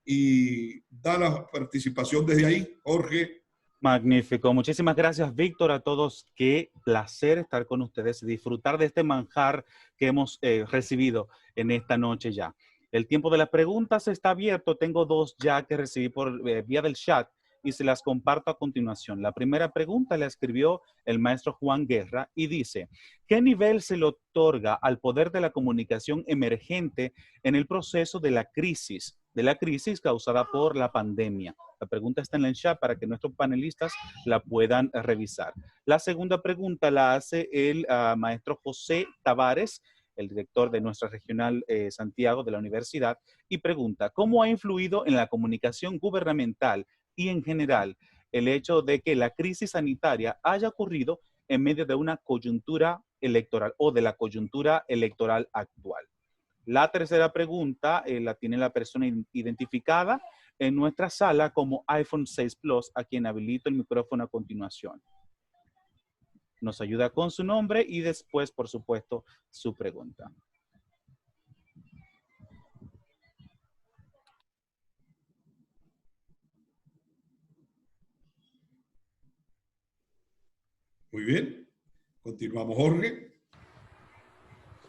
C: y da la participación desde ahí, Jorge.
F: Magnífico. Muchísimas gracias, Víctor, a todos. Qué placer estar con ustedes y disfrutar de este manjar que hemos recibido en esta noche ya. El tiempo de las preguntas está abierto. Tengo 2 ya que recibí por vía del chat y se las comparto a continuación. La primera pregunta la escribió el maestro Juan Guerra y dice, ¿qué nivel se le otorga al poder de la comunicación emergente en el proceso de la crisis causada por la pandemia? La pregunta está en el chat para que nuestros panelistas la puedan revisar. La segunda pregunta la hace el maestro José Tavares, el director de nuestra regional Santiago de la universidad, y pregunta, ¿cómo ha influido en la comunicación gubernamental y en general el hecho de que la crisis sanitaria haya ocurrido en medio de una coyuntura electoral o de la coyuntura electoral actual? La tercera pregunta la tiene la persona identificada en nuestra sala como iPhone 6 Plus, a quien habilito el micrófono a continuación. Nos ayuda con su nombre y después, por supuesto, su pregunta.
C: Muy bien. Continuamos, Jorge.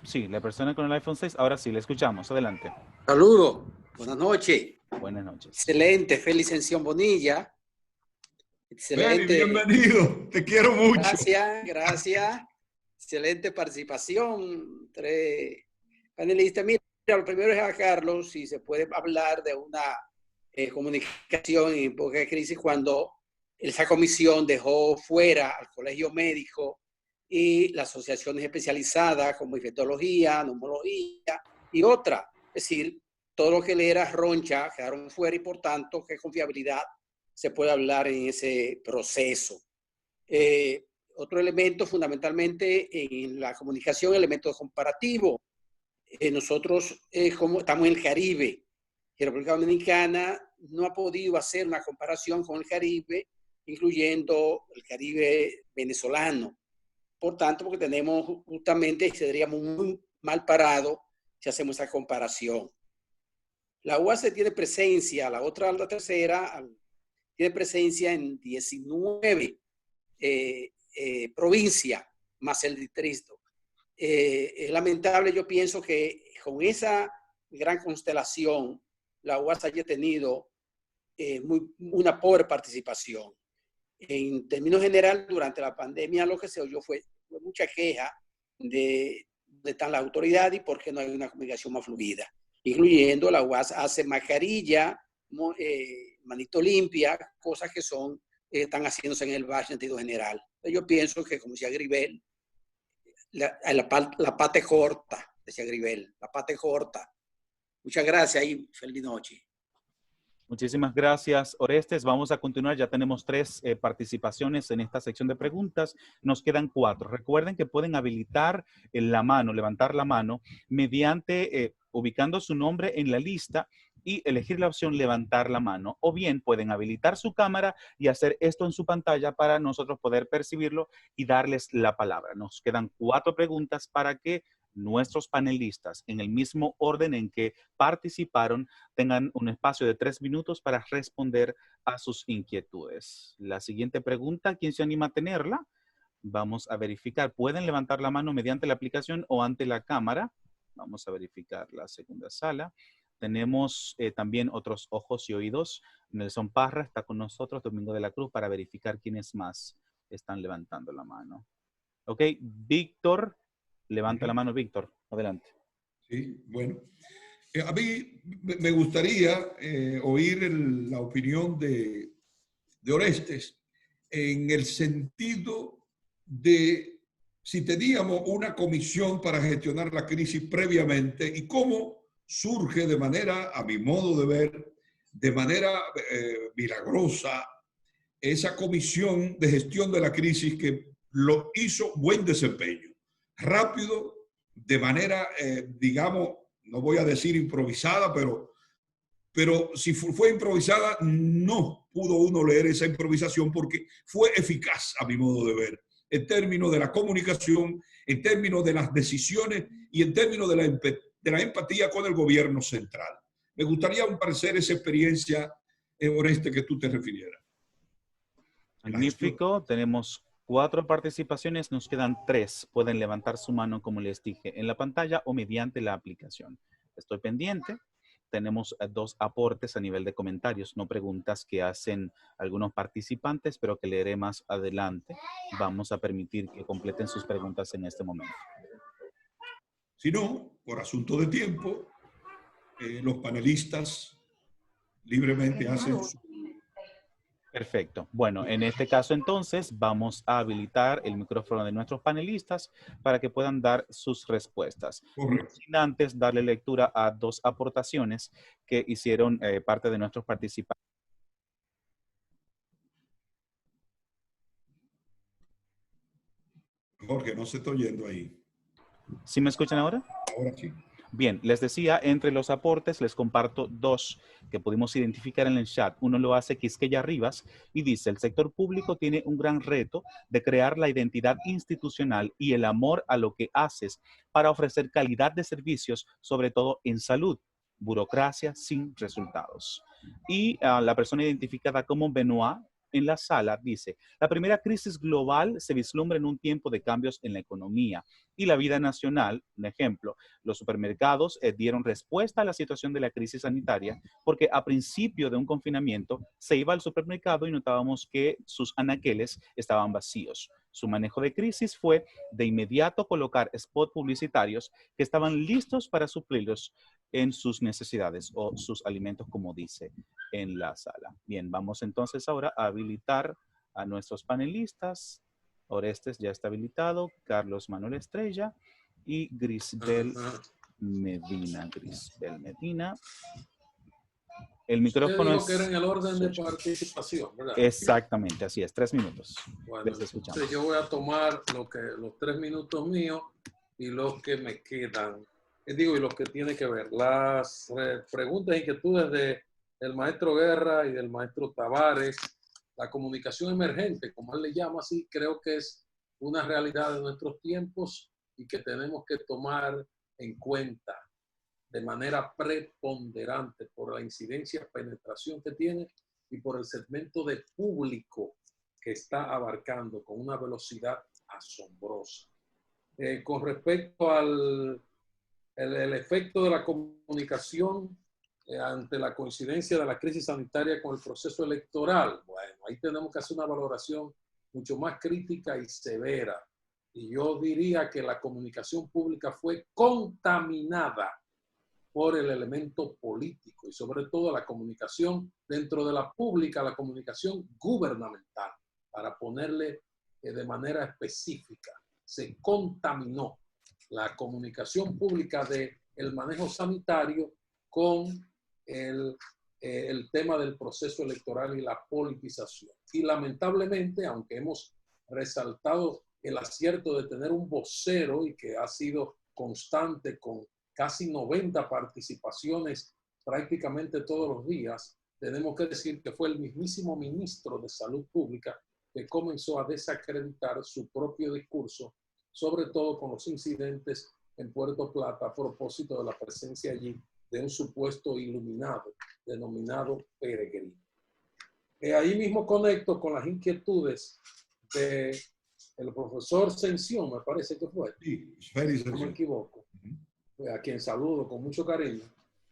F: Sí, la persona con el iPhone 6, ahora sí, le escuchamos. Adelante.
I: Saludos. Buenas noches.
F: Buenas noches.
I: Excelente. Félix Ención Bonilla. Excelente.
C: Feli, bienvenido. Te quiero mucho.
I: Gracias. Excelente participación. 3 panelistas. Mira, lo primero es a Carlos, si se puede hablar de una comunicación en época de crisis cuando esa comisión dejó fuera al colegio médico y las asociaciones especializadas como infectología, neumología y otra. Es decir, todo lo que le era roncha quedaron fuera y por tanto, ¿qué confiabilidad se puede hablar en ese proceso? Otro elemento fundamentalmente en la comunicación, elemento comparativo. Nosotros como estamos en el Caribe, y la República Dominicana no ha podido hacer una comparación con el Caribe, incluyendo el Caribe venezolano. Por tanto, porque tenemos justamente, seríamos muy mal parados si hacemos esa comparación. La UAS tiene presencia, la tercera, tiene presencia en 19 provincias, más el distrito. Es lamentable, yo pienso que con esa gran constelación, la UAS haya tenido una pobre participación. En términos general, durante la pandemia lo que se oyó fue mucha queja de están las autoridades y por qué no hay una comunicación más fluida. incluyendo la UAS hace mascarilla, manito limpia, cosas que están haciéndose en el barrio en sentido general. Yo pienso que, como decía Gribel, la parte corta, decía Gribel, la parte corta. Muchas gracias y feliz noche.
F: Muchísimas gracias, Orestes. Vamos a continuar. Ya tenemos 3 participaciones en esta sección de preguntas. Nos quedan 4. Recuerden que pueden habilitar la mano, levantar la mano, mediante ubicando su nombre en la lista y elegir la opción levantar la mano. O bien pueden habilitar su cámara y hacer esto en su pantalla para nosotros poder percibirlo y darles la palabra. Nos quedan 4 preguntas para que nuestros panelistas, en el mismo orden en que participaron, tengan un espacio de 3 minutos para responder a sus inquietudes. La siguiente pregunta, ¿quién se anima a tenerla? Vamos a verificar. ¿Pueden levantar la mano mediante la aplicación o ante la cámara? Vamos a verificar la segunda sala. Tenemos también otros ojos y oídos. Nelson Parra está con nosotros, Domingo de la Cruz, para verificar quiénes más están levantando la mano. Ok, Víctor. Levanta la mano, Víctor. Adelante.
C: Sí, bueno. A mí me gustaría oír la opinión de Orestes en el sentido de si teníamos una comisión para gestionar la crisis previamente y cómo surge de manera, a mi modo de ver, de manera milagrosa, esa comisión de gestión de la crisis que lo hizo buen desempeño. Rápido, de manera, digamos, no voy a decir improvisada, pero si fue improvisada, no pudo uno leer esa improvisación porque fue eficaz, a mi modo de ver, en términos de la comunicación, en términos de las decisiones y en términos de la empatía con el gobierno central. Me gustaría un parecer esa experiencia, Oreste, que tú te refirieras.
F: Magnífico, tenemos 4 participaciones, nos quedan 3. Pueden levantar su mano, como les dije, en la pantalla o mediante la aplicación. Estoy pendiente. Tenemos 2 aportes a nivel de comentarios, no preguntas que hacen algunos participantes, pero que leeré más adelante. Vamos a permitir que completen sus preguntas en este momento.
C: Si no, por asunto de tiempo, los panelistas libremente hacen su...
F: Perfecto. Bueno, en este caso entonces vamos a habilitar el micrófono de nuestros panelistas para que puedan dar sus respuestas.
C: Correcto.
F: Sin antes darle lectura a 2 aportaciones que hicieron parte de nuestros participantes.
C: Jorge, no se está oyendo ahí.
F: ¿Sí me escuchan ahora?
C: Ahora sí.
F: Bien, les decía, entre los aportes les comparto 2 que pudimos identificar en el chat. Uno lo hace Quisqueya Rivas y dice, el sector público tiene un gran reto de crear la identidad institucional y el amor a lo que haces para ofrecer calidad de servicios, sobre todo en salud. Burocracia sin resultados. Y la persona identificada como Benoit en la sala dice, la primera crisis global se vislumbra en un tiempo de cambios en la economía y la vida nacional. Un ejemplo, los supermercados dieron respuesta a la situación de la crisis sanitaria porque a principio de un confinamiento se iba al supermercado y notábamos que sus anaqueles estaban vacíos. Su manejo de crisis fue de inmediato colocar spots publicitarios que estaban listos para suplirlos en sus necesidades o sus alimentos, como dice en la sala. Bien, vamos entonces ahora a habilitar a nuestros panelistas. Orestes ya está habilitado, Carlos Manuel Estrella y Grisbel Medina. Grisbel Medina. El micrófono
B: es... que era en el orden de participación, ¿verdad?
F: Exactamente, así es, 3 minutos.
B: Bueno, entonces yo voy a tomar los 3 minutos míos y los que me quedan. Y los que tiene que ver. Las preguntas e inquietudes del maestro Guerra y del maestro Tavares. La comunicación emergente, como él le llama así, creo que es una realidad de nuestros tiempos y que tenemos que tomar en cuenta de manera preponderante por la incidencia, penetración que tiene y por el segmento de público que está abarcando con una velocidad asombrosa. Con respecto al el efecto de la comunicación ante la coincidencia de la crisis sanitaria con el proceso electoral, bueno, ahí tenemos que hacer una valoración mucho más crítica y severa. Y yo diría que la comunicación pública fue contaminada por el elemento político y sobre todo la comunicación dentro de la pública, la comunicación gubernamental, para ponerle de manera específica. Se contaminó la comunicación pública del manejo sanitario con el tema del proceso electoral y la politización. Y lamentablemente, aunque hemos resaltado el acierto de tener un vocero y que ha sido constante con casi 90 participaciones prácticamente todos los días, tenemos que decir que fue el mismísimo ministro de Salud Pública que comenzó a desacreditar su propio discurso, sobre todo con los incidentes en Puerto Plata a propósito de la presencia allí de un supuesto iluminado denominado Peregrino. Ahí mismo conecto con las inquietudes del profesor Sención, me parece que fue,
C: Sí,
B: si no me equivoco, a quien saludo con mucho cariño,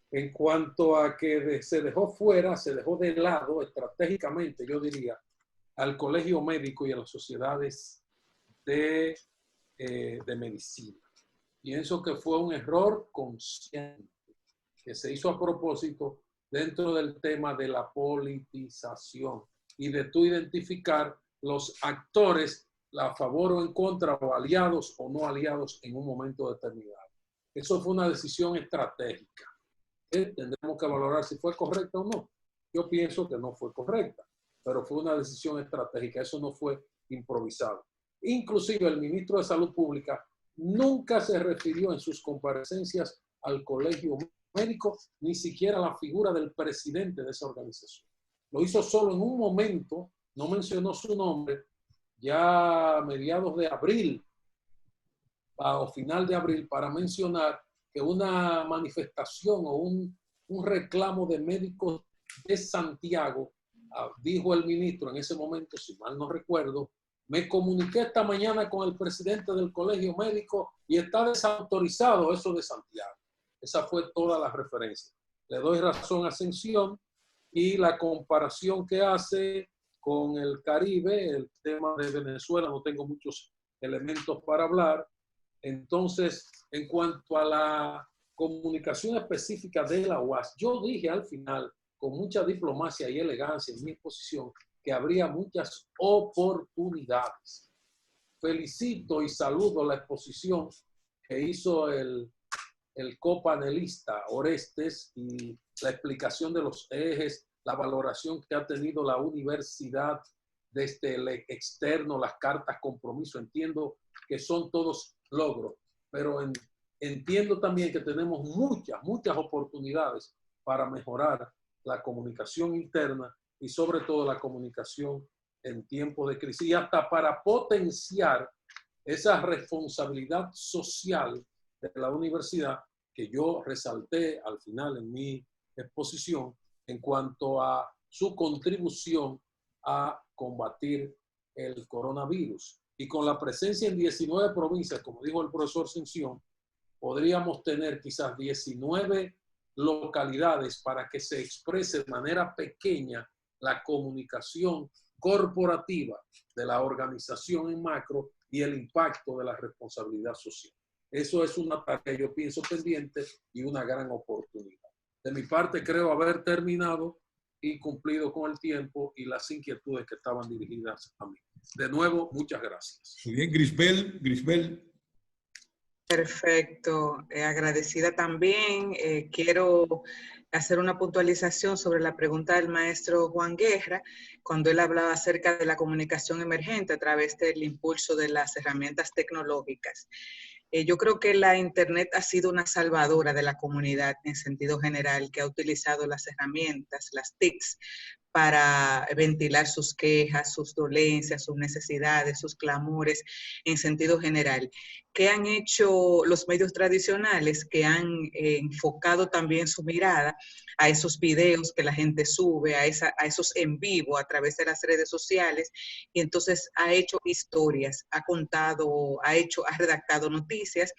B: en cuanto a que se dejó fuera, se dejó de lado estratégicamente, yo diría, al colegio médico y a las sociedades de medicina. Pienso que fue un error consciente que se hizo a propósito dentro del tema de la politización y de tú identificar los actores a favor o en contra, o aliados o no aliados en un momento determinado. Eso fue una decisión estratégica. Tendremos que valorar si fue correcta o no. Yo pienso que no fue correcta, pero fue una decisión estratégica. Eso no fue improvisado. Inclusive el ministro de Salud Pública nunca se refirió en sus comparecencias al colegio médico, ni siquiera a la figura del presidente de esa organización. Lo hizo solo en un momento, no mencionó su nombre, ya a mediados de abril o final de abril, para mencionar que una manifestación o un reclamo de médicos de Santiago, dijo el ministro en ese momento, si mal no recuerdo, me comuniqué esta mañana con el presidente del colegio médico y está desautorizado eso de Santiago. Esa fue toda la referencia. Le doy razón a Ascensión y la comparación que hace con el Caribe, el tema de Venezuela, no tengo muchos elementos para hablar. Entonces, en cuanto a la comunicación específica de la UAS, yo dije al final, con mucha diplomacia y elegancia en mi exposición, que habría muchas oportunidades. Felicito y saludo la exposición que hizo el copanelista Orestes y la explicación de los ejes, la valoración que ha tenido la universidad desde el externo, las cartas compromiso. Entiendo que son todos logros, pero entiendo también que tenemos muchas oportunidades para mejorar la comunicación interna y sobre todo la comunicación en tiempos de crisis y hasta para potenciar esa responsabilidad social de la universidad que yo resalté al final en mi exposición en cuanto a su contribución a combatir el coronavirus. Y con la presencia en 19 provincias, como dijo el profesor Sención, podríamos tener quizás 19 localidades para que se exprese de manera pequeña la comunicación corporativa de la organización en macro y el impacto de la responsabilidad social. Eso es una tarea, yo pienso, pendiente y una gran oportunidad. De mi parte, creo haber terminado y cumplido con el tiempo y las inquietudes que estaban dirigidas a mí. De nuevo, muchas gracias.
C: Muy bien, Grisbel.
E: Perfecto, agradecida también. Quiero hacer una puntualización sobre la pregunta del maestro Juan Guerra, cuando él hablaba acerca de la comunicación emergente a través del impulso de las herramientas tecnológicas. Yo creo que la Internet ha sido una salvadora de la comunidad en sentido general, que ha utilizado las herramientas, las TICs, para ventilar sus quejas, sus dolencias, sus necesidades, sus clamores en sentido general. ¿Qué han hecho los medios tradicionales? Que han enfocado también su mirada a esos videos que la gente sube, a esos en vivo a través de las redes sociales, y entonces ha hecho historias, ha contado, ha redactado noticias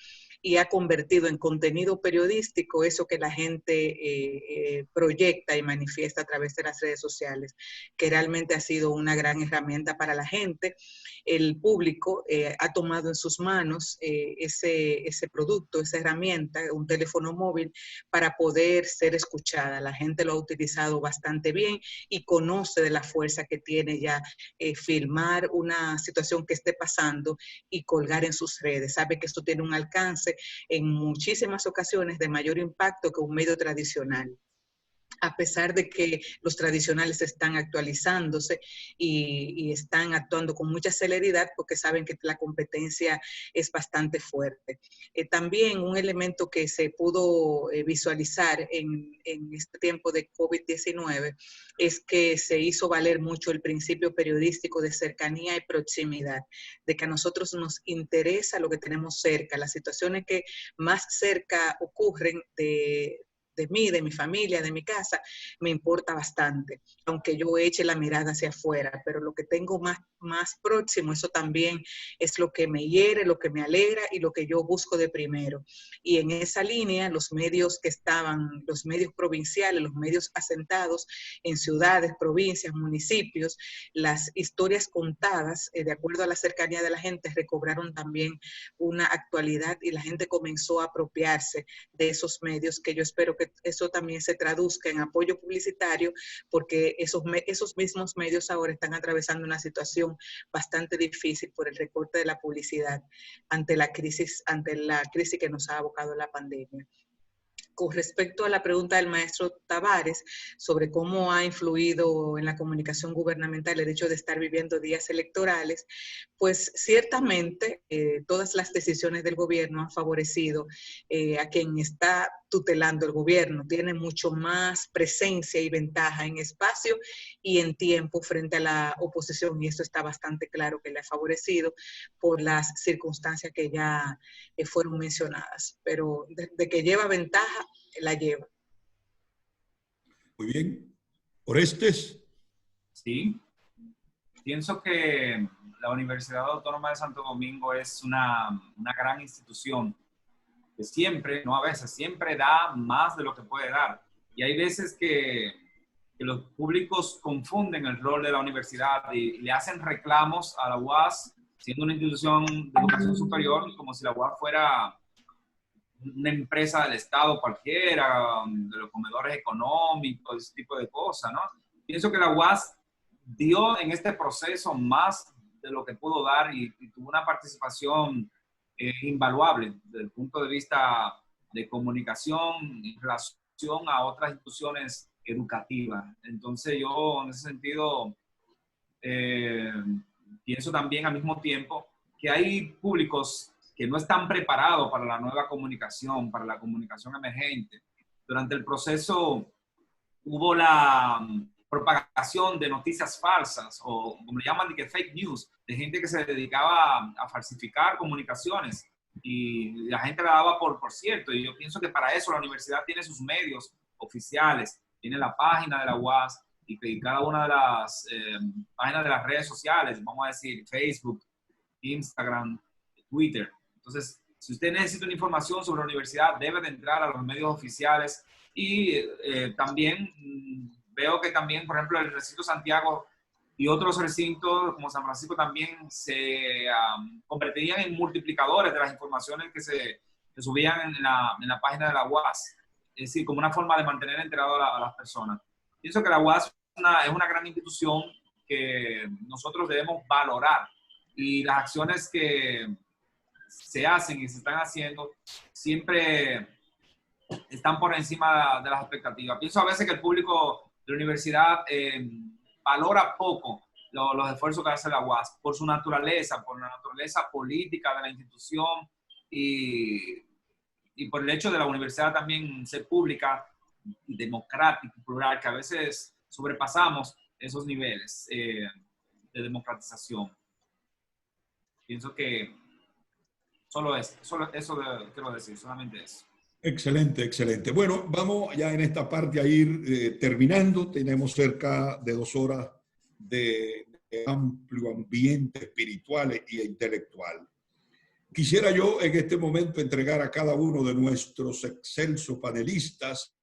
E: y ha convertido en contenido periodístico eso que la gente proyecta y manifiesta a través de las redes sociales, que realmente ha sido una gran herramienta para la gente. El público ha tomado en sus manos ese producto, esa herramienta, un teléfono móvil, para poder ser escuchada. La gente lo ha utilizado bastante bien y conoce de la fuerza que tiene ya filmar una situación que esté pasando y colgar en sus redes. Sabe que esto tiene un alcance en muchísimas ocasiones de mayor impacto que un medio tradicional, a pesar de que los tradicionales están actualizándose y están actuando con mucha celeridad porque saben que la competencia es bastante fuerte. También un elemento que se pudo visualizar en este tiempo de COVID-19 es que se hizo valer mucho el principio periodístico de cercanía y proximidad, de que a nosotros nos interesa lo que tenemos cerca, las situaciones que más cerca ocurren de mí, de mi familia, de mi casa, me importa bastante, aunque yo eche la mirada hacia afuera, pero lo que tengo más próximo, eso también es lo que me hiere, lo que me alegra y lo que yo busco de primero. Y en esa línea, los medios que estaban, los medios provinciales, los medios asentados en ciudades, provincias, municipios, las historias contadas, de acuerdo a la cercanía de la gente, recobraron también una actualidad y la gente comenzó a apropiarse de esos medios, que yo espero que eso también se traduzca en apoyo publicitario, porque esos mismos medios ahora están atravesando una situación bastante difícil por el recorte de la publicidad ante la crisis que nos ha abocado la pandemia. Con respecto a la pregunta del maestro Tavares sobre cómo ha influido en la comunicación gubernamental el hecho de estar viviendo días electorales, pues ciertamente todas las decisiones del gobierno han favorecido a quien está tutelando el gobierno. Tiene mucho más presencia y ventaja en espacio y en tiempo frente a la oposición, y esto está bastante claro que le ha favorecido por las circunstancias que ya fueron mencionadas. Pero de que lleva ventaja, la lleva.
C: Muy bien. Orestes.
H: Sí. Pienso que la Universidad Autónoma de Santo Domingo es una gran institución que siempre, no a veces, siempre da más de lo que puede dar. Y hay veces que los públicos confunden el rol de la universidad y le hacen reclamos a la UAS, siendo una institución de educación superior, como si la UAS fuera una empresa del Estado cualquiera, de los comedores económicos, ese tipo de cosas, ¿no? Pienso que la UAS dio en este proceso más de lo que pudo dar y tuvo una participación invaluable desde el punto de vista de comunicación en relación a otras instituciones educativas. Entonces yo en ese sentido pienso también al mismo tiempo que hay públicos que no están preparados para la nueva comunicación, para la comunicación emergente. Durante el proceso hubo la propagación de noticias falsas, o como le llaman, de que fake news, de gente que se dedicaba a falsificar comunicaciones y la gente la daba por cierto. Y yo pienso que para eso la universidad tiene sus medios oficiales, tiene la página de la UAS y cada una de las páginas de las redes sociales, vamos a decir Facebook, Instagram, Twitter. Entonces, si usted necesita una información sobre la universidad, debe de entrar a los medios oficiales y también veo que también, por ejemplo, el recinto Santiago y otros recintos como San Francisco también se convertirían en multiplicadores de las informaciones que se subían en la página de la UAS. Es decir, como una forma de mantener enterado a las personas. Pienso que la UAS es una gran institución que nosotros debemos valorar y las acciones que se hacen y se están haciendo siempre están por encima de las expectativas. Pienso a veces que el público de la universidad valora poco los esfuerzos que hace la UAS por su naturaleza, por la naturaleza política de la institución y por el hecho de la universidad también ser pública, democrática, plural, que a veces sobrepasamos esos niveles de democratización. Pienso que solo eso quiero decir, solamente eso.
C: Excelente, excelente. Bueno, vamos ya en esta parte a ir terminando. Tenemos cerca de 2 horas de amplio ambiente espiritual e intelectual. Quisiera yo en este momento entregar a cada uno de nuestros excelsos panelistas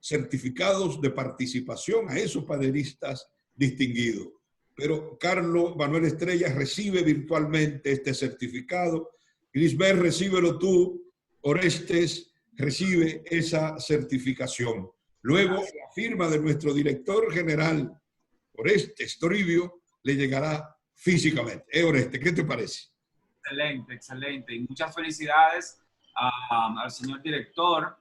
C: certificados de participación, a esos panelistas distinguidos. Pero Carlos Manuel Estrella recibe virtualmente este certificado. Grisbert, recíbelo tú. Orestes recibe esa certificación. Luego, la firma de nuestro director general, Orestes Toribio, le llegará físicamente. Orestes, ¿qué te parece?
H: Excelente, excelente. Y muchas felicidades al señor director,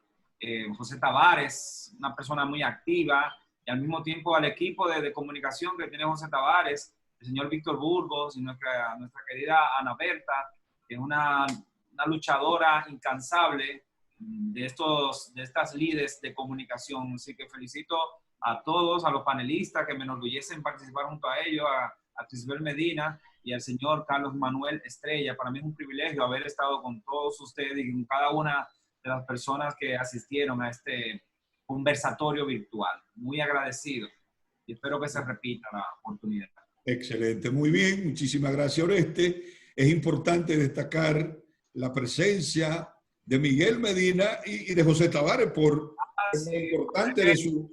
H: José Tavares, una persona muy activa, y al mismo tiempo al equipo de comunicación que tiene José Tavares, el señor Víctor Burgos y nuestra querida Ana Berta, que es una luchadora incansable de estas líderes de comunicación. Así que felicito a todos, a los panelistas que me enorgullecen participar junto a ellos, a Crisbel Medina y al señor Carlos Manuel Estrella. Para mí es un privilegio haber estado con todos ustedes y con cada una de las personas que asistieron a este conversatorio virtual. Muy agradecido y espero que se repita la oportunidad.
C: Excelente, muy bien. Muchísimas gracias, Oreste. Es importante destacar la presencia de Miguel Medina y de José Tavares por lo importante de su...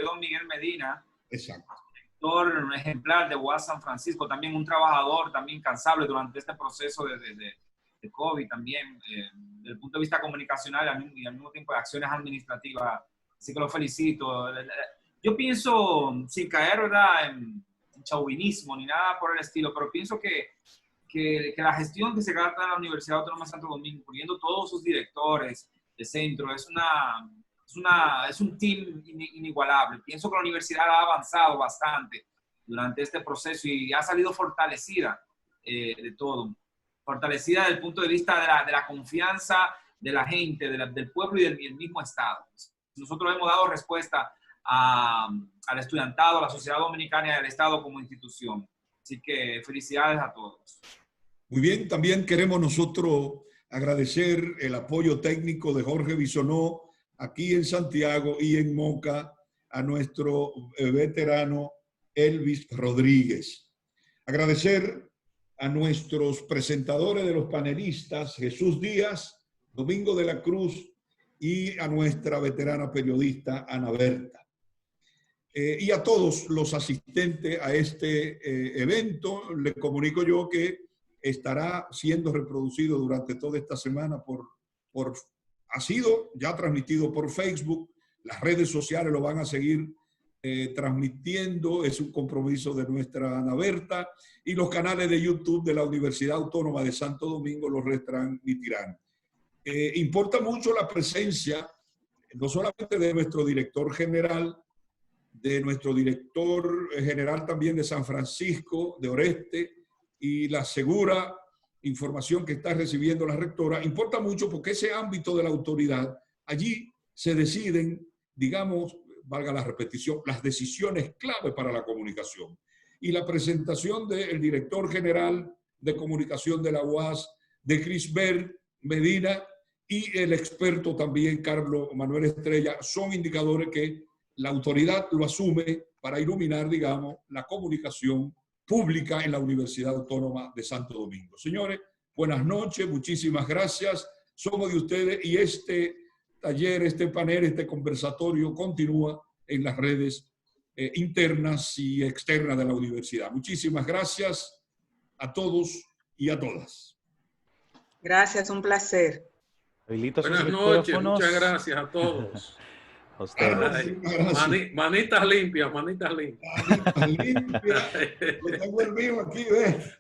H: Don Miguel Medina.
C: Exacto.
H: Un ejemplar de UAS San Francisco, también un trabajador también incansable durante este proceso de COVID también, desde el punto de vista comunicacional y al mismo tiempo de acciones administrativas. Así que lo felicito. Yo pienso, sin caer, ¿verdad?, en chauvinismo ni nada por el estilo, pero pienso que la gestión que se trata en la Universidad Autónoma de Santo Domingo, incluyendo todos sus directores de centro, es un team inigualable. Pienso que la universidad ha avanzado bastante durante este proceso y ha salido fortalecida de todo. Fortalecida desde el punto de vista de la confianza de la gente, del pueblo y del mismo Estado. Nosotros hemos dado respuesta al estudiantado, a la sociedad dominicana y al Estado como institución. Así que felicidades a todos.
C: Muy bien, también queremos nosotros agradecer el apoyo técnico de Jorge Bisonó aquí en Santiago y en Moca, a nuestro veterano Elvis Rodríguez. Agradecer a nuestros presentadores de los panelistas, Jesús Díaz, Domingo de la Cruz, y a nuestra veterana periodista Ana Berta. Y a todos los asistentes a este evento, les comunico yo que estará siendo reproducido durante toda esta semana ha sido ya transmitido por Facebook, las redes sociales lo van a seguir transmitiendo, es un compromiso de nuestra Ana Berta, y los canales de YouTube de la Universidad Autónoma de Santo Domingo los retransmitirán. Importa mucho la presencia, no solamente de nuestro director general también de San Francisco, de Oreste, y la segura información que está recibiendo la rectora, importa mucho porque ese ámbito de la autoridad, allí se deciden, digamos, valga la repetición, las decisiones clave para la comunicación. Y la presentación del director general de comunicación de la UAS, de Crisbert Medina, y el experto también, Carlos Manuel Estrella, son indicadores que la autoridad lo asume para iluminar, digamos, la comunicación pública en la Universidad Autónoma de Santo Domingo. Señores, buenas noches, muchísimas gracias. Somos de ustedes y este taller, este panel, este conversatorio continúa en las redes internas y externas de la universidad. Muchísimas gracias a todos y a todas.
E: Gracias, un placer.
B: Buenas noches, muchas gracias a todos.
F: A ustedes.
B: Ay, manitas limpias, manitas limpias.
C: Manitas limpias. Yo tengo el mío aquí, ¿ves?